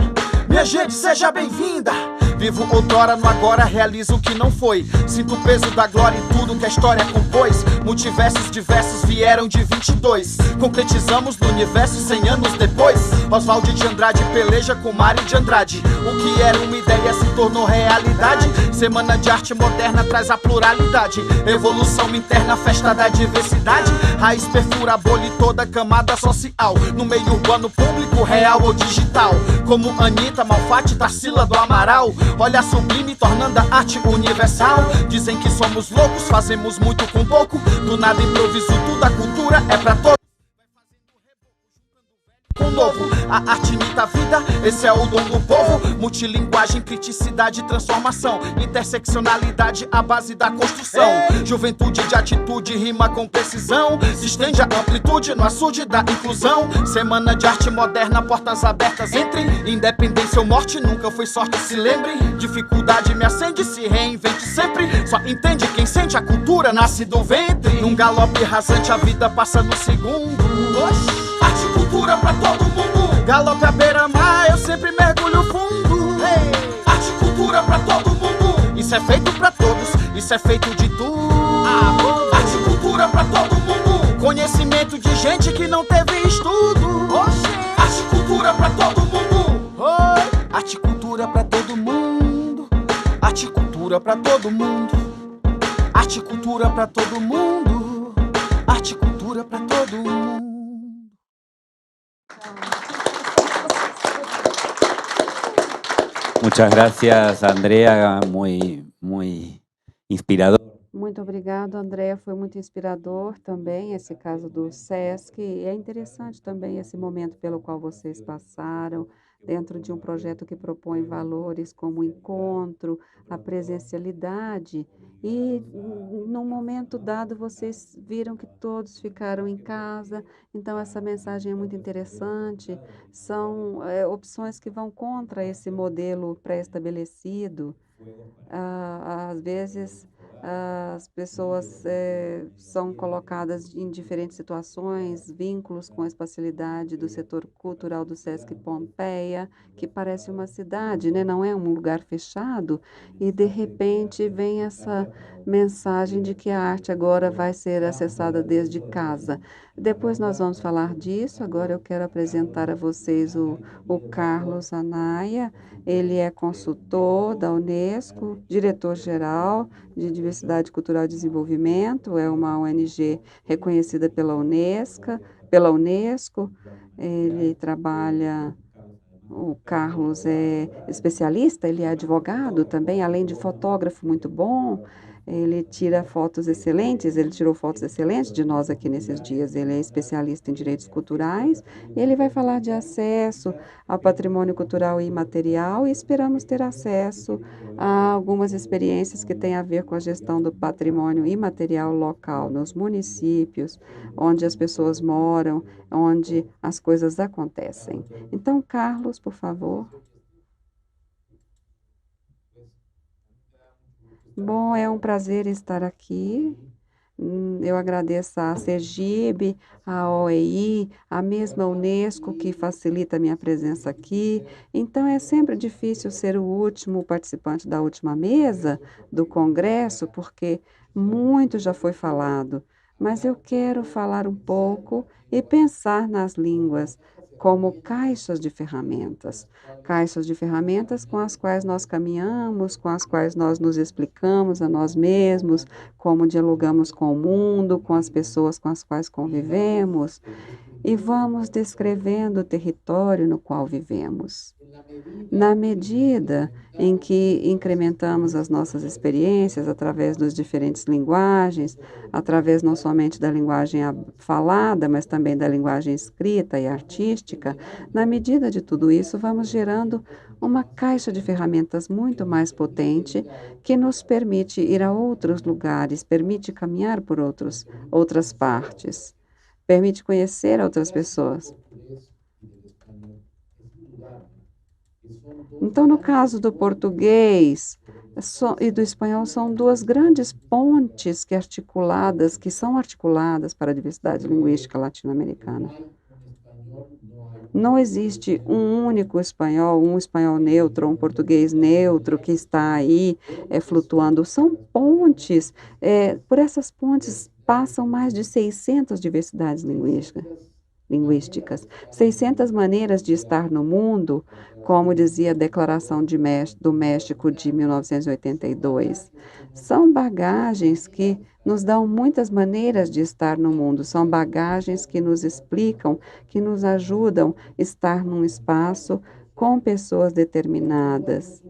Minha gente, seja bem-vinda. Vivo outrora no agora, realizo o que não foi. Sinto o peso da glória em tudo que a história compôs. Multiversos diversos vieram de 22. Concretizamos no universo 100 anos depois. Oswald de Andrade peleja com Mário de Andrade. O que era uma ideia se tornou realidade. Semana de Arte Moderna traz a pluralidade. Evolução interna, festa da diversidade. Raiz perfura a bolha e toda a camada social. No meio urbano, público, real ou digital. Como Anitta, Malfatti, Tarsila do Amaral. Olha sublime, tornando a arte universal. Dizem que somos loucos, fazemos muito com pouco. Do nada improviso tudo, a cultura é pra todos. Com novo, a arte imita a vida, esse é o dom do povo. Multilinguagem, criticidade, transformação. Interseccionalidade, a base da construção. Juventude de atitude, rima com precisão. Se estende a amplitude no açude da inclusão. Semana de Arte Moderna, portas abertas, entre. Independência ou morte, nunca foi sorte, se lembre. Dificuldade me acende, se reinvente sempre. Só entende quem sente, a cultura nasce do ventre. Num galope rasante, a vida passa no segundo. Arte e cultura pra todo mundo. Galope à beira-mar, eu sempre mergulho fundo. Arte e cultura pra todo mundo. Isso é feito pra todos, isso é feito de tudo. Arte e cultura pra todo mundo. Conhecimento de gente que não teve estudo. Arte e cultura pra todo mundo. Arte e cultura pra todo mundo. Arte e cultura pra todo mundo. Arte e cultura pra todo mundo. Arte e cultura pra todo mundo. Muchas gracias, Andrea, muy inspirador. Muito obrigado, Andréa. Foi muito inspirador também esse caso do SESC. E é interessante também esse momento pelo qual vocês passaram, dentro de um projeto que propõe valores como o encontro, a presencialidade. E, num momento dado, vocês viram que todos ficaram em casa. Então, essa mensagem é muito interessante. São opções que vão contra esse modelo pré-estabelecido. Às vezes, as pessoas são colocadas em diferentes situações, vínculos com a espacialidade do setor cultural do SESC Pompeia, que parece uma cidade, né? Não é um lugar fechado, e de repente vem essa mensagem de que a arte agora vai ser acessada desde casa. Depois nós vamos falar disso. Agora eu quero apresentar a vocês o Carlos Anaya. Ele é consultor da Unesco, diretor-geral de Diversidade Cultural e Desenvolvimento, é uma ONG reconhecida pela Unesco. Ele trabalha, o Carlos é especialista, ele é advogado também, além de fotógrafo muito bom. Ele tira fotos excelentes, ele tirou fotos excelentes de nós aqui nesses dias. Ele é especialista em direitos culturais. Ele vai falar de acesso ao patrimônio cultural e imaterial e esperamos ter acesso a algumas experiências que têm a ver com a gestão do patrimônio imaterial local, nos municípios, onde as pessoas moram, onde as coisas acontecem. Então, Carlos, por favor. Bom, é um prazer estar aqui Eu agradeço a Sergipe, a OEI, a mesma Unesco que facilita a minha presença aqui. Então, é sempre difícil ser o último participante da última mesa do Congresso, porque muito já foi falado. Mas eu quero falar um pouco e pensar nas línguas como caixas de ferramentas com as quais nós caminhamos, com as quais nós nos explicamos a nós mesmos, como dialogamos com o mundo, com as pessoas com as quais convivemos, e vamos descrevendo o território no qual vivemos. Na medida em que incrementamos as nossas experiências através das diferentes linguagens, através não somente da linguagem falada, mas também da linguagem escrita e artística, na medida de tudo isso, vamos gerando uma caixa de ferramentas muito mais potente que nos permite ir a outros lugares, permite caminhar por outras partes, permite conhecer outras pessoas. Então, no caso do português e do espanhol, são duas grandes pontes que são articuladas para a diversidade linguística latino-americana. Não existe um único espanhol, um espanhol neutro, um português neutro que está aí flutuando. São pontes. Por essas pontes passam mais de 600 diversidades linguísticas, 600 maneiras de estar no mundo, como dizia a Declaração do México de 1982. São bagagens que nos dão muitas maneiras de estar no mundo, são bagagens que nos explicam, que nos ajudam a estar num espaço com pessoas determinadas.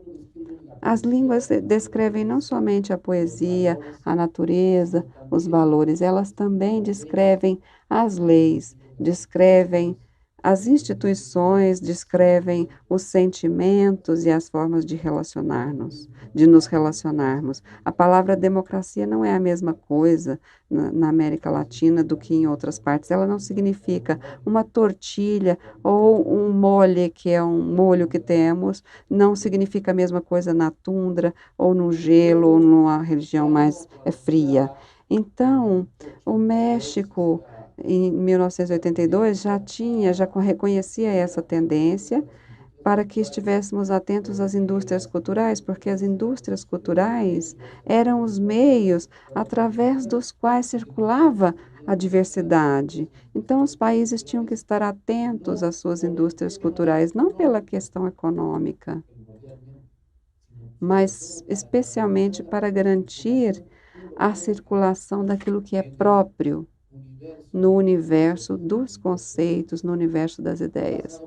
As línguas descrevem não somente a poesia, a natureza, os valores, elas também descrevem as leis, descrevem as instituições, descrevem os sentimentos e as formas de nos relacionarmos. A palavra democracia não é a mesma coisa na América Latina do que em outras partes. Ela não significa uma tortilha ou um mole, que é um molho que temos, não significa a mesma coisa na tundra ou no gelo ou numa região mais fria. Então, o México, em 1982, já reconhecia essa tendência para que estivéssemos atentos às indústrias culturais, porque as indústrias culturais eram os meios através dos quais circulava a diversidade. Então, os países tinham que estar atentos às suas indústrias culturais, não pela questão econômica, mas especialmente para garantir a circulação daquilo que é próprio no universo dos conceitos, no universo das ideias.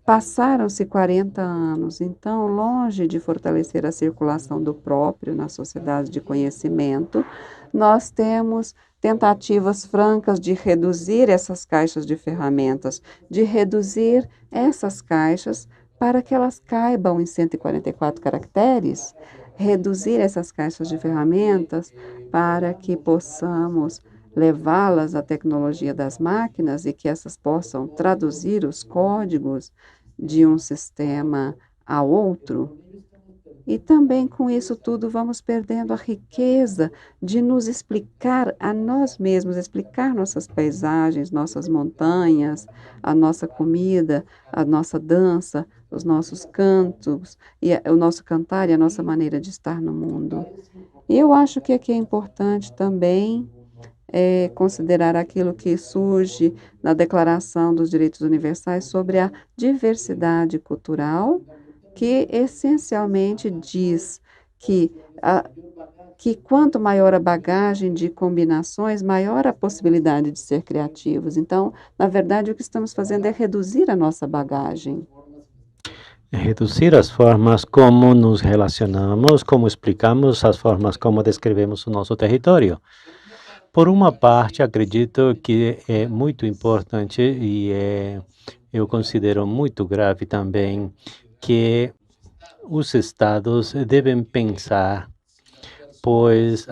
Passaram-se 40 anos, então, longe de fortalecer a circulação do próprio na sociedade de conhecimento, nós temos tentativas francas de reduzir essas caixas de ferramentas, de reduzir essas caixas para que elas caibam em 144 caracteres, reduzir essas caixas de ferramentas para que possamos levá-las à tecnologia das máquinas e que essas possam traduzir os códigos de um sistema a outro. E também com isso tudo vamos perdendo a riqueza de nos explicar a nós mesmos, explicar nossas paisagens, nossas montanhas, a nossa comida, a nossa dança, os nossos cantos, e o nosso cantar e a nossa maneira de estar no mundo. E eu acho que aqui é importante também considerar aquilo que surge na Declaração dos Direitos Universais sobre a diversidade cultural, que essencialmente diz que quanto maior a bagagem de combinações, maior a possibilidade de ser criativos. Então, na verdade, o que estamos fazendo é reduzir a nossa bagagem. Reduzir as formas como nos relacionamos, como explicamos, as formas como descrevemos o nosso território. Por uma parte, acredito que é muito importante e eu considero muito grave também que os estados devem pensar, pois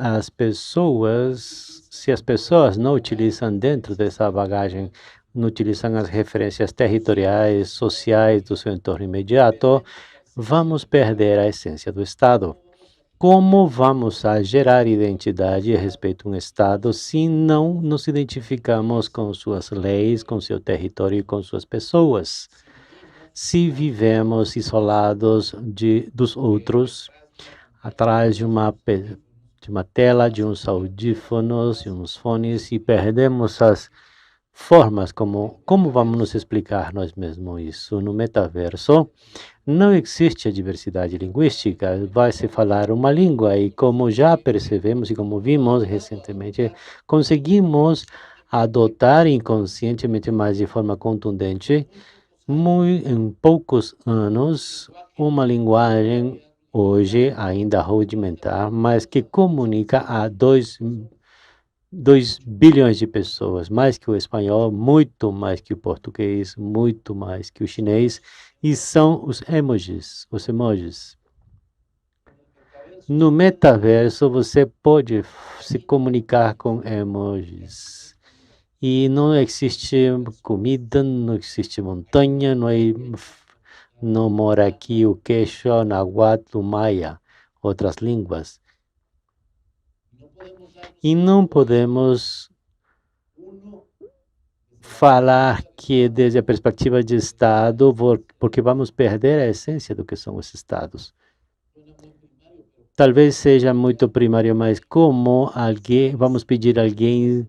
se as pessoas não utilizam dentro dessa bagagem, não utilizam as referências territoriais, sociais do seu entorno imediato, vamos perder a essência do Estado. como vamos a gerar identidade a respeito de um Estado se não nos identificamos com suas leis, com seu território e com suas pessoas? Se vivemos isolados dos outros, atrás de uma tela, de uns audífonos, de uns fones, e perdemos as formas como vamos nos explicar nós mesmos isso no metaverso. Não existe a diversidade linguística, vai se falar uma língua e como já percebemos e como vimos recentemente, conseguimos adotar inconscientemente, mas de forma contundente, em poucos anos, uma linguagem hoje ainda rudimentar, mas que comunica a 2 bilhões de pessoas, mais que o espanhol, muito mais que o português, muito mais que o chinês, e são os emojis. No metaverso, você pode se comunicar com emojis. E não existe comida, não existe montanha, não mora aqui o quechua, nahuatl, maia, outras línguas. E não podemos falar que desde a perspectiva de Estado, porque vamos perder a essência do que são os Estados. Talvez seja muito primário, mas como vamos pedir a alguém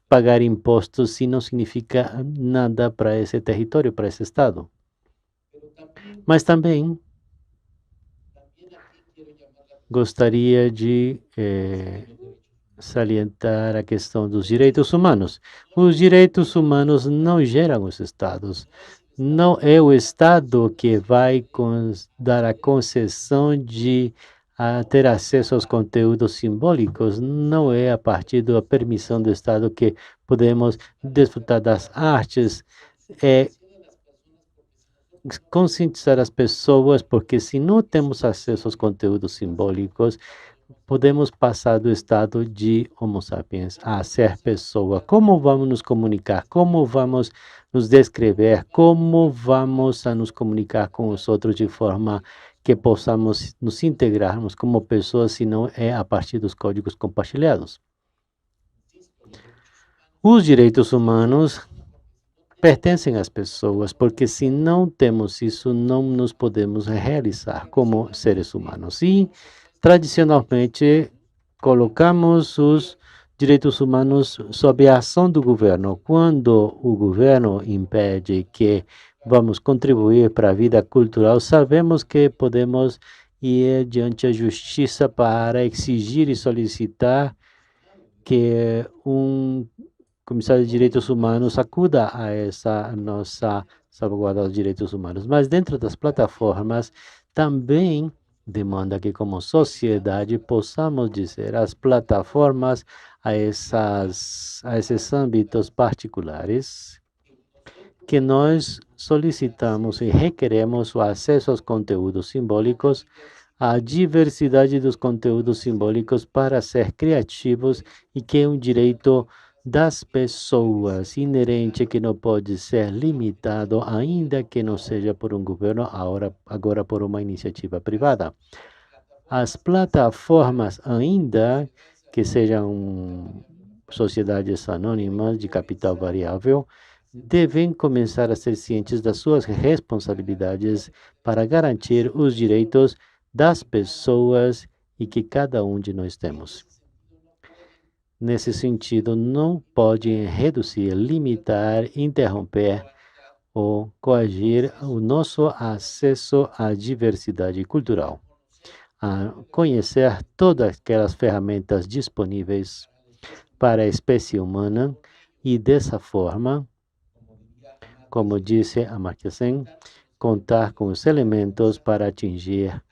pagar impostos se não significa nada para esse território, para esse Estado? Mas também gostaria de salientar a questão dos direitos humanos. Os direitos humanos não geram os Estados. Não é o Estado que vai dar a concessão de ter acesso aos conteúdos simbólicos. Não é a partir da permissão do Estado que podemos desfrutar das artes. É conscientizar as pessoas, porque se não temos acesso aos conteúdos simbólicos, podemos passar do estado de Homo sapiens a ser pessoa. Como vamos nos comunicar? Como vamos nos descrever? Como vamos a nos comunicar com os outros de forma que possamos nos integrarmos como pessoas, se não é a partir dos códigos compartilhados? Os direitos humanos pertencem às pessoas, porque se não temos isso, não nos podemos realizar como seres humanos. E, tradicionalmente, colocamos os direitos humanos sob a ação do governo. Quando o governo impede que vamos contribuir para a vida cultural, sabemos que podemos ir diante da justiça para exigir e solicitar que comissário de Direitos Humanos acuda a essa nossa salvaguarda dos direitos humanos. Mas dentro das plataformas também demanda que como sociedade possamos dizer às plataformas, a esses âmbitos particulares, que nós solicitamos e requeremos o acesso aos conteúdos simbólicos, a diversidade dos conteúdos simbólicos para ser criativos e que é um direito das pessoas, inerente, que não pode ser limitado, ainda que não seja por um governo, agora por uma iniciativa privada. As plataformas, ainda que sejam sociedades anônimas de capital variável, devem começar a ser cientes das suas responsabilidades para garantir os direitos das pessoas e que cada um de nós temos. Nesse sentido, não pode reduzir, limitar, interromper ou coagir o nosso acesso à diversidade cultural, a conhecer todas aquelas ferramentas disponíveis para a espécie humana e, dessa forma, como disse Amartya Sen, contar com os elementos para atingir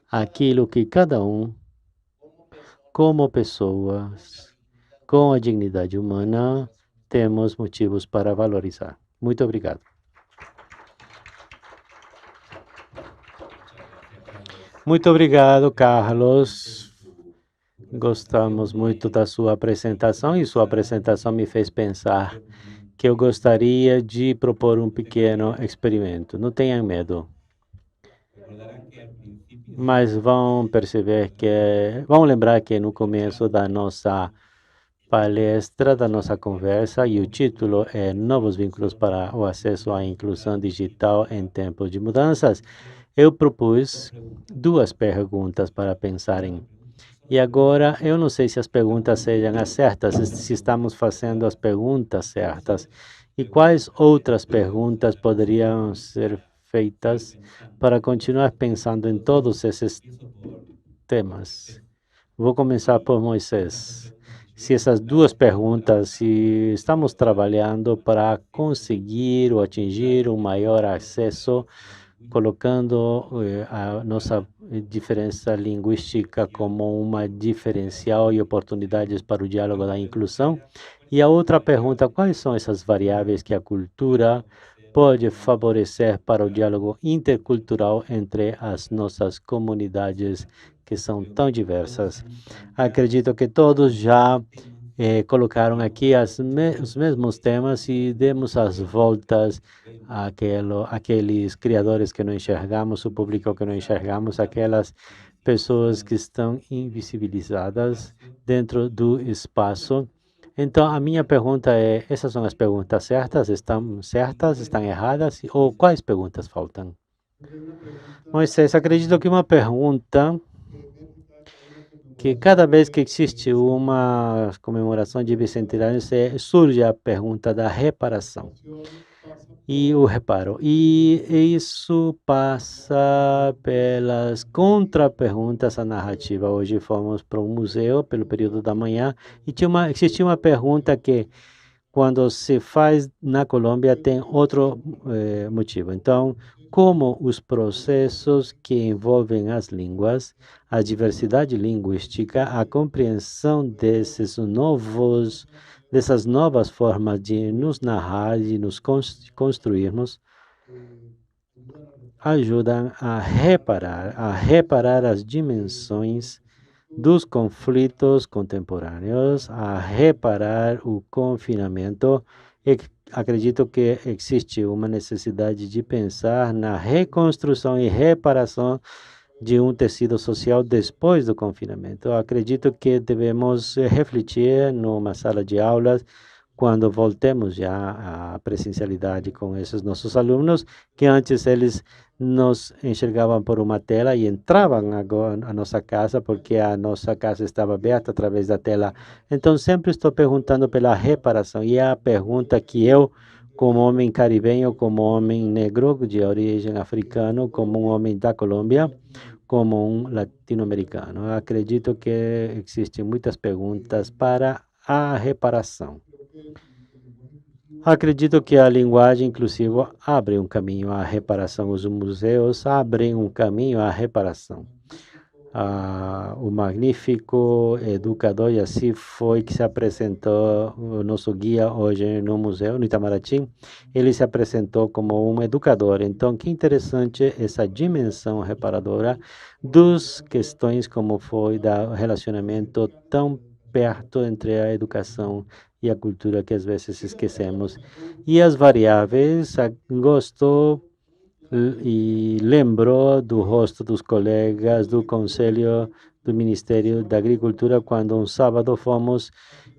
aquilo que cada um, como pessoas, com a dignidade humana, temos motivos para valorizar. Muito obrigado. Muito obrigado, Carlos. Gostamos muito da sua apresentação e sua apresentação me fez pensar que eu gostaria de propor um pequeno experimento. Não tenham medo. mas vão perceber vão lembrar que no começo da nossa palestra, da nossa conversa, e o título é Novos Vínculos para o Acesso à Inclusão Digital em Tempos de Mudanças, eu propus 2 perguntas para pensarem. E agora, eu não sei se as perguntas sejam as certas, se estamos fazendo as perguntas certas, e quais outras perguntas poderiam ser feitas para continuar pensando em todos esses temas. Vou começar por Moisés. Se essas 2 perguntas, se estamos trabalhando para conseguir ou atingir um maior acesso, colocando a nossa diferença linguística como uma diferencial e oportunidades para o diálogo da inclusão. E a outra pergunta, quais são essas variáveis que a cultura pode favorecer para o diálogo intercultural entre as nossas comunidades que são tão diversas? Acredito que todos já colocaram aqui os mesmos temas e demos as voltas àqueles criadores que não enxergamos, o público que não enxergamos, aquelas pessoas que estão invisibilizadas dentro do espaço. Então, a minha pergunta é, essas são as perguntas certas? Estão certas? Estão erradas? Ou quais perguntas faltam? Moisés, acredito que uma pergunta que cada vez que existe uma comemoração de bicentenário, surge a pergunta da reparação e o reparo. E isso passa pelas contraperguntas à narrativa. Hoje fomos para um museu pelo período da manhã e existia uma pergunta que, quando se faz na Colômbia, tem outro motivo. Então, como os processos que envolvem as línguas, a diversidade linguística, a compreensão dessas novas formas de nos narrar e nos construirmos, ajudam a reparar as dimensões dos conflitos contemporâneos, a reparar o confinamento. Acredito que existe uma necessidade de pensar na reconstrução e reparação de um tecido social depois do confinamento. Acredito que devemos refletir numa sala de aulas, quando voltemos já à presencialidade com esses nossos alunos, que antes eles nos enxergavam por uma tela e entravam agora na nossa casa, porque a nossa casa estava aberta através da tela. Então, sempre estou perguntando pela reparação. E a pergunta que eu, como homem caribenho, como homem negro de origem africana, como um homem da Colômbia, como um latino-americano, acredito que existem muitas perguntas para a reparação. Acredito que a linguagem inclusiva abre um caminho à reparação. Os museus abrem um caminho à reparação. O magnífico educador, e assim foi que se apresentou o nosso guia hoje no museu, no Itamaraty. Ele se apresentou como um educador. Então, que interessante essa dimensão reparadora das questões como foi do relacionamento tão perto entre a educação e a cultura, que às vezes esquecemos. E as variáveis, gostou e lembrou do rosto dos colegas do Conselho do Ministério da Agricultura, quando um sábado fomos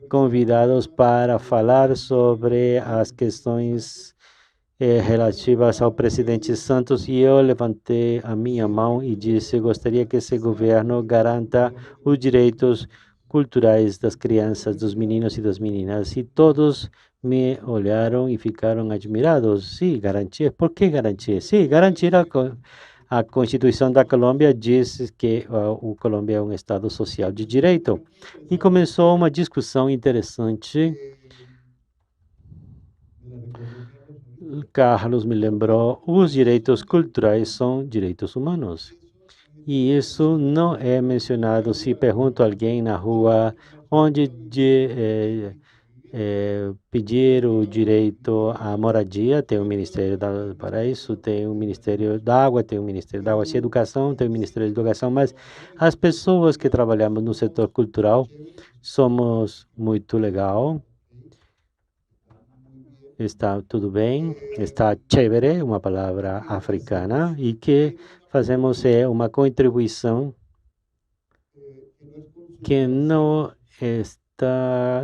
convidados para falar sobre as questões relativas ao presidente Santos, e eu levantei a minha mão e disse: gostaria que esse governo garanta os direitos culturais das crianças, dos meninos e das meninas. E todos me olharam e ficaram admirados. Sim, garantir. Por que garantir? Sim, garantir. A Constituição da Colômbia diz que o Colômbia é um Estado social de direito. E começou uma discussão interessante. Carlos me lembrou, os direitos culturais são direitos humanos. E isso não é mencionado. Se pergunto a alguém na rua onde pedir o direito à moradia, tem o Ministério para isso, tem o Ministério da Água, tem o Ministério da Água e Educação, tem o Ministério da Educação, mas as pessoas que trabalhamos no setor cultural somos muito legal. está tudo bem, está chévere, uma palavra africana, e que fazemos uma contribuição que não está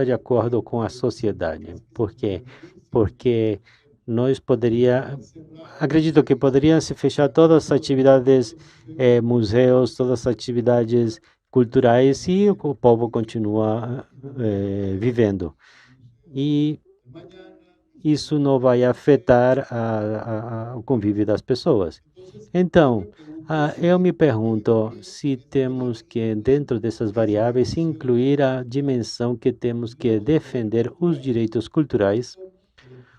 de acordo com a sociedade. Por quê? Porque acredito que poderiam se fechar todas as atividades, museus, todas as atividades culturais e o povo continua vivendo. E isso não vai afetar o convívio das pessoas. Então, eu me pergunto se temos que, dentro dessas variáveis, incluir a dimensão que temos que defender os direitos culturais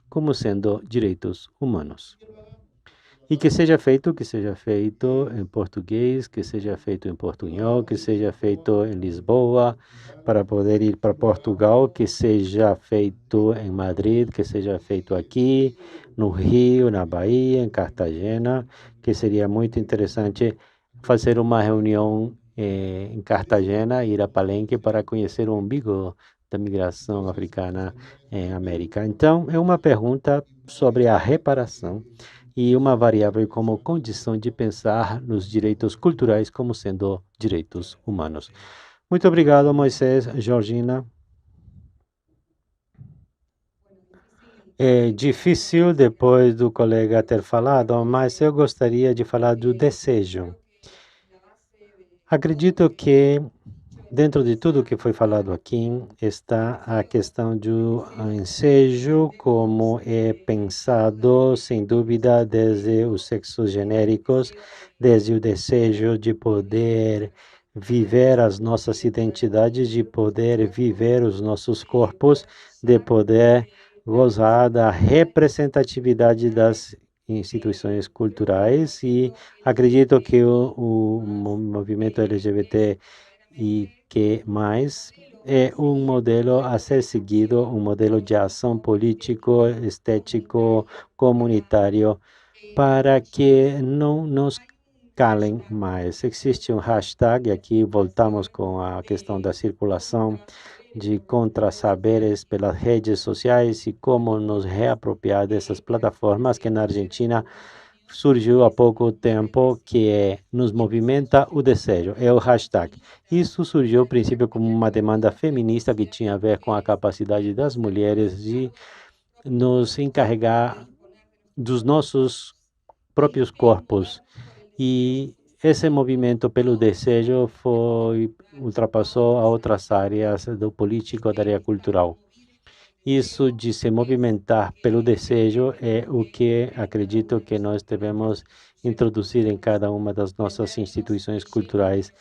como sendo direitos humanos. E que seja feito em português, que seja feito em portunhol, que seja feito em Lisboa, para poder ir para Portugal, que seja feito em Madrid, que seja feito aqui, no Rio, na Bahia, em Cartagena, que seria muito interessante fazer uma reunião em Cartagena, ir a Palenque para conhecer o umbigo da migração africana em América. Então, é uma pergunta sobre a reparação e uma variável como condição de pensar nos direitos culturais como sendo direitos humanos. Muito obrigado, Moisés, Georgina. É difícil depois do colega ter falado, mas eu gostaria de falar do desejo. Acredito que dentro de tudo que foi falado aqui está a questão do ensejo, como é pensado, sem dúvida, desde os sexos genéricos, desde o desejo de poder viver as nossas identidades, de poder viver os nossos corpos, de poder gozar da representatividade das instituições culturais. E acredito que o movimento LGBT e que mais é um modelo a ser seguido, um modelo de ação político, estético, comunitário, para que não nos calem mais. Existe um hashtag, aqui voltamos com a questão da circulação de contra-saberes pelas redes sociais e como nos reapropriar dessas plataformas que na Argentina surgiu há pouco tempo, que nos movimenta o desejo, é o hashtag. Isso surgiu, ao princípio, como uma demanda feminista que tinha a ver com a capacidade das mulheres de nos encarregar dos nossos próprios corpos. E esse movimento pelo desejo ultrapassou a outras áreas do político, da área cultural. Isso de se movimentar pelo desejo é o que acredito que nós devemos introduzir em cada uma das nossas instituições culturais.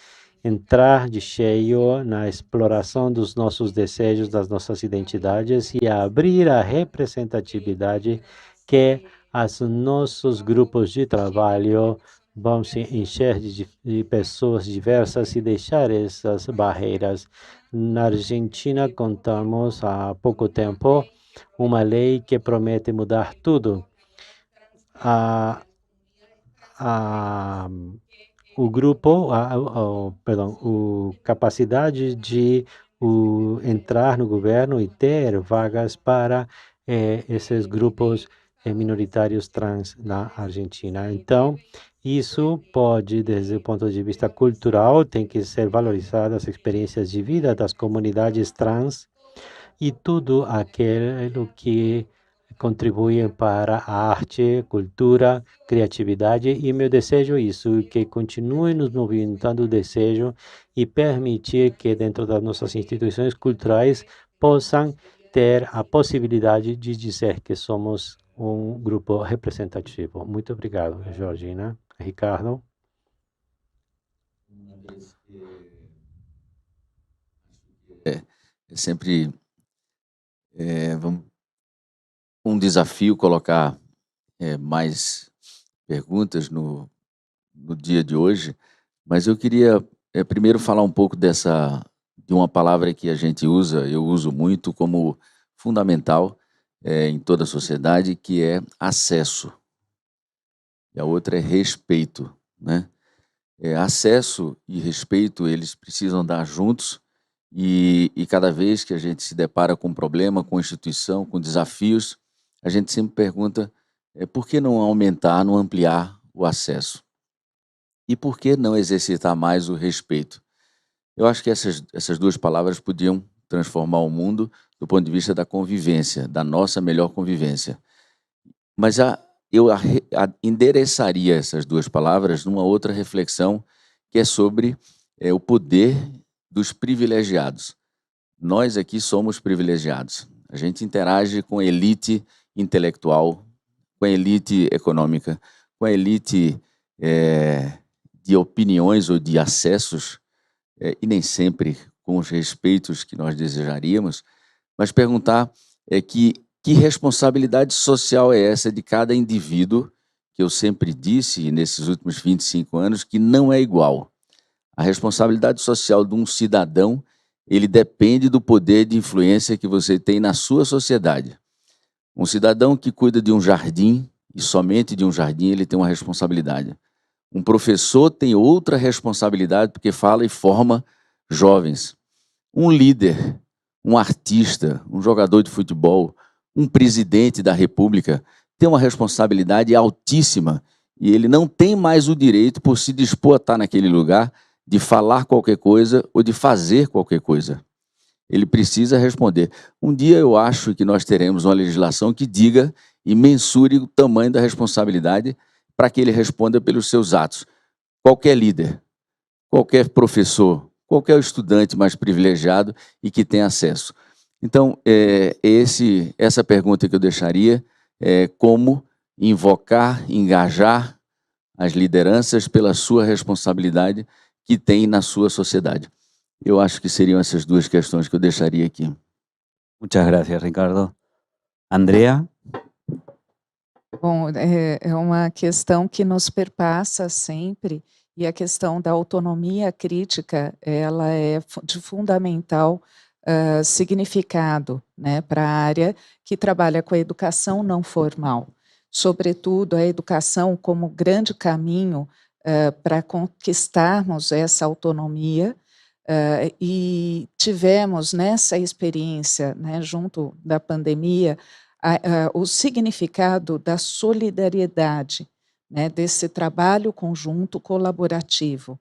Entrar de cheio na exploração dos nossos desejos, das nossas identidades e abrir a representatividade que os nossos grupos de trabalho vão se encher de pessoas diversas e deixar essas barreiras. Na Argentina, contamos há pouco tempo uma lei que promete mudar tudo. O grupo, capacidade de entrar no governo e ter vagas para esses grupos minoritários trans na Argentina. Então, isso pode, desde o ponto de vista cultural, tem que ser valorizado as experiências de vida das comunidades trans e tudo aquilo que contribui para a arte, cultura, criatividade. E meu desejo é isso, que continue nos movimentando o desejo e permitir que dentro das nossas instituições culturais possam ter a possibilidade de dizer que somos um grupo representativo. Muito obrigado, Georgina. Ricardo. É sempre um desafio colocar mais perguntas no dia de hoje, mas eu queria primeiro falar um pouco de uma palavra que a gente usa, eu uso muito como fundamental em toda a sociedade, que é acesso. E a outra é respeito, né? Acesso e respeito, eles precisam andar juntos, E cada vez que a gente se depara com um problema, com instituição, com desafios, a gente sempre pergunta por que não aumentar, não ampliar o acesso? E por que não exercitar mais o respeito? Eu acho que essas duas palavras podiam transformar o mundo do ponto de vista da convivência, da nossa melhor convivência. Mas eu endereçaria essas duas palavras numa outra reflexão, que é sobre o poder dos privilegiados. Nós aqui somos privilegiados. A gente interage com a elite intelectual, com a elite econômica, com a elite de opiniões ou de acessos, e nem sempre com os respeitos que nós desejaríamos, mas perguntar que responsabilidade social é essa de cada indivíduo, que eu sempre disse, nesses últimos 25 anos, que não é igual. A responsabilidade social de um cidadão, ele depende do poder de influência que você tem na sua sociedade. Um cidadão que cuida de um jardim, e somente de um jardim, ele tem uma responsabilidade. Um professor tem outra responsabilidade, porque fala e forma jovens. Um líder, um artista, um jogador de futebol, um presidente da República tem uma responsabilidade altíssima e ele não tem mais o direito, por se dispor a estar naquele lugar, de falar qualquer coisa ou de fazer qualquer coisa. Ele precisa responder. Um dia eu acho que nós teremos uma legislação que diga e mensure o tamanho da responsabilidade para que ele responda pelos seus atos. Qualquer líder, qualquer professor, qualquer estudante mais privilegiado e que tenha acesso. Então, essa pergunta que eu deixaria é como invocar, engajar as lideranças pela sua responsabilidade que tem na sua sociedade. Eu acho que seriam essas duas questões que eu deixaria aqui. Muchas gracias, Ricardo. Andrea? Bom, é uma questão que nos perpassa sempre, e a questão da autonomia crítica, ela é de fundamental significado, né, para a área que trabalha com a educação não formal. Sobretudo, a educação como grande caminho para conquistarmos essa autonomia, e tivemos nessa experiência, né, junto da pandemia, o significado da solidariedade, né, desse trabalho conjunto colaborativo.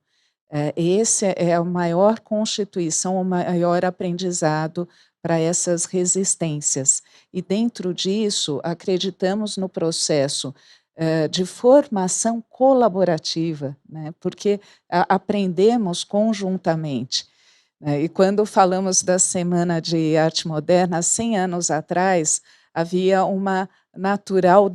Esse é a maior constituição, o maior aprendizado para essas resistências. E dentro disso, acreditamos no processo de formação colaborativa, né, porque aprendemos conjuntamente. E quando falamos da Semana de Arte Moderna, 100 anos atrás, havia uma natural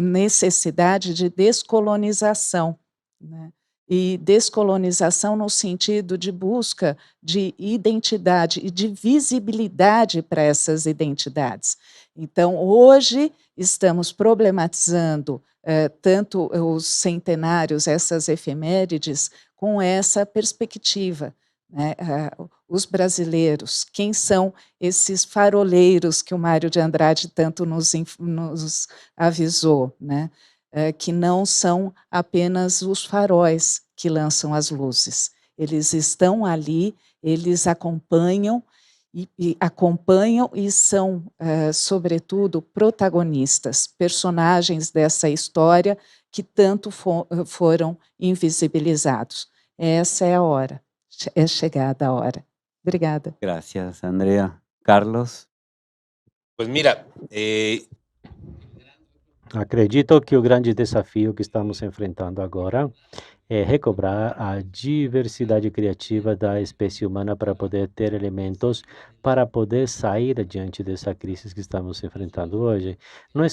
necessidade de descolonização, né? E descolonização no sentido de busca de identidade e de visibilidade para essas identidades. Então, hoje, estamos problematizando tanto os centenários, essas efemérides, com essa perspectiva, né? Os brasileiros, quem são esses faroleiros que o Mário de Andrade tanto nos avisou, né? Que não são apenas os faróis que lançam as luzes. Eles estão ali, eles acompanham e são, sobretudo, protagonistas, personagens dessa história que tanto foram invisibilizados. Essa é a hora, é chegada a hora. Obrigada. Gracias, Andrea. Carlos? Pues mira, Acredito que o grande desafio que estamos enfrentando agora é recobrar a diversidade criativa da espécie humana para poder ter elementos para poder sair adiante dessa crise que estamos enfrentando hoje. Não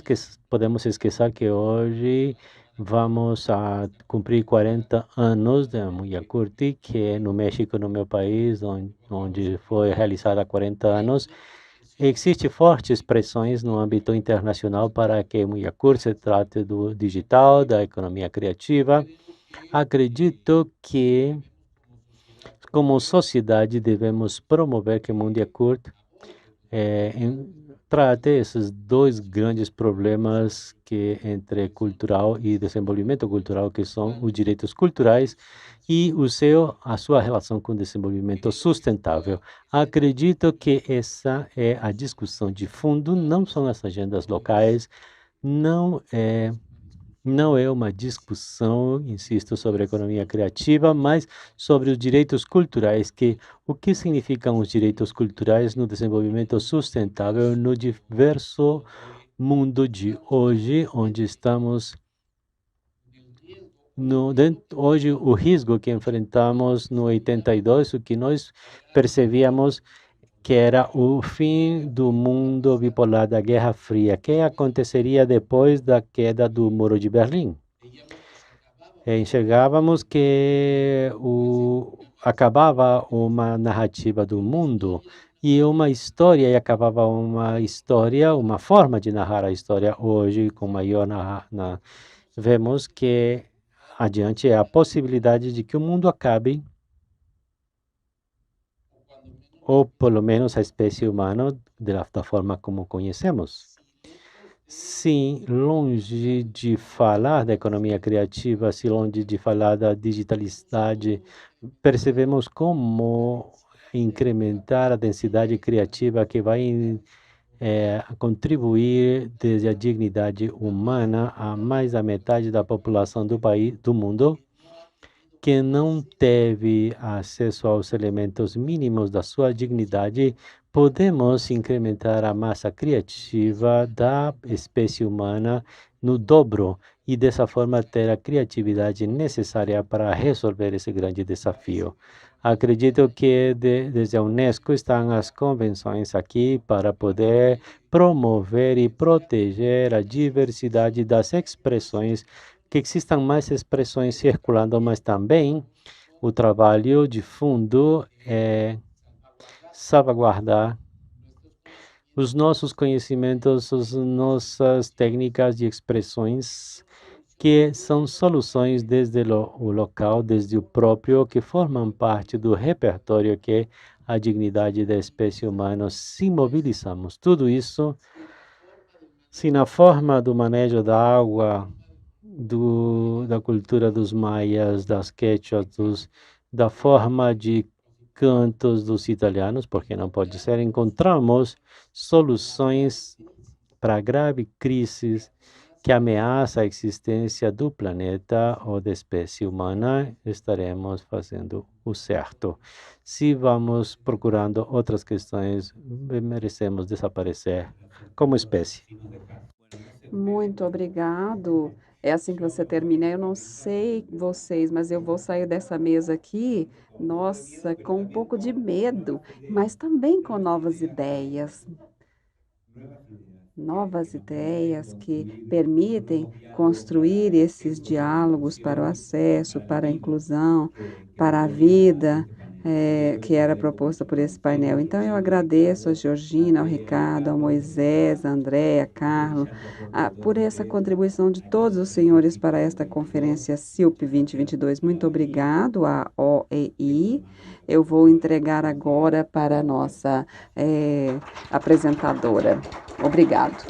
podemos esquecer que hoje vamos a cumprir 40 anos da Muyakurti, que é no México, no meu país, onde foi realizada há 40 anos. Existem fortes pressões no âmbito internacional para que Muyakurti se trate do digital, da economia criativa. Acredito que, como sociedade, devemos promover que Muyakurti trate esses dois grandes problemas que entre cultural e desenvolvimento cultural, que são os direitos culturais e a sua relação com o desenvolvimento sustentável. Acredito que essa é a discussão de fundo, não são as agendas locais, não é uma discussão, insisto, sobre economia criativa, mas sobre os direitos culturais, o que significam os direitos culturais no desenvolvimento sustentável no diverso mundo de hoje, onde estamos hoje o risco que enfrentamos no 82, o que nós percebíamos que era o fim do mundo bipolar da Guerra Fria, que aconteceria depois da queda do Muro de Berlim. Enxergávamos que acabava uma narrativa do mundo e uma história, e acabava uma história, uma forma de narrar a história hoje, com maior vemos que adiante é a possibilidade de que o mundo acabe, ou pelo menos a espécie humana da forma como conhecemos. Sim, longe de falar da economia criativa, se longe de falar da digitalidade, percebemos como incrementar a densidade criativa que vai contribuir desde a dignidade humana a mais da metade da população do mundo que não teve acesso aos elementos mínimos da sua dignidade, podemos incrementar a massa criativa da espécie humana no dobro e, dessa forma, ter a criatividade necessária para resolver esse grande desafio. Acredito que desde a Unesco estão as convenções aqui para poder promover e proteger a diversidade das expressões, que existam mais expressões circulando, mas também o trabalho de fundo é salvaguardar os nossos conhecimentos, as nossas técnicas de expressões, que são soluções desde o local, desde o próprio, que formam parte do repertório que é a dignidade da espécie humana. Se mobilizamos tudo isso, se na forma do manejo da água, da cultura dos maias, das quechuas, da forma de cantos dos italianos, porque não pode ser, encontramos soluções para a grave crise que ameaça a existência do planeta ou da espécie humana, estaremos fazendo o certo. Se vamos procurando outras questões, merecemos desaparecer como espécie. Muito obrigado. É assim que você termina. Eu não sei vocês, mas eu vou sair dessa mesa aqui, nossa, com um pouco de medo, mas também com novas ideias. Novas ideias que permitem construir esses diálogos para o acesso, para a inclusão, para a vida, que era proposta por esse painel. Então, eu agradeço a Georgina, ao Ricardo, ao Moisés, a Andréa, a Carlos, por essa contribuição de todos os senhores para esta conferência CILP 2022. Muito obrigado à OEI. Eu vou entregar agora para a nossa apresentadora. Obrigado.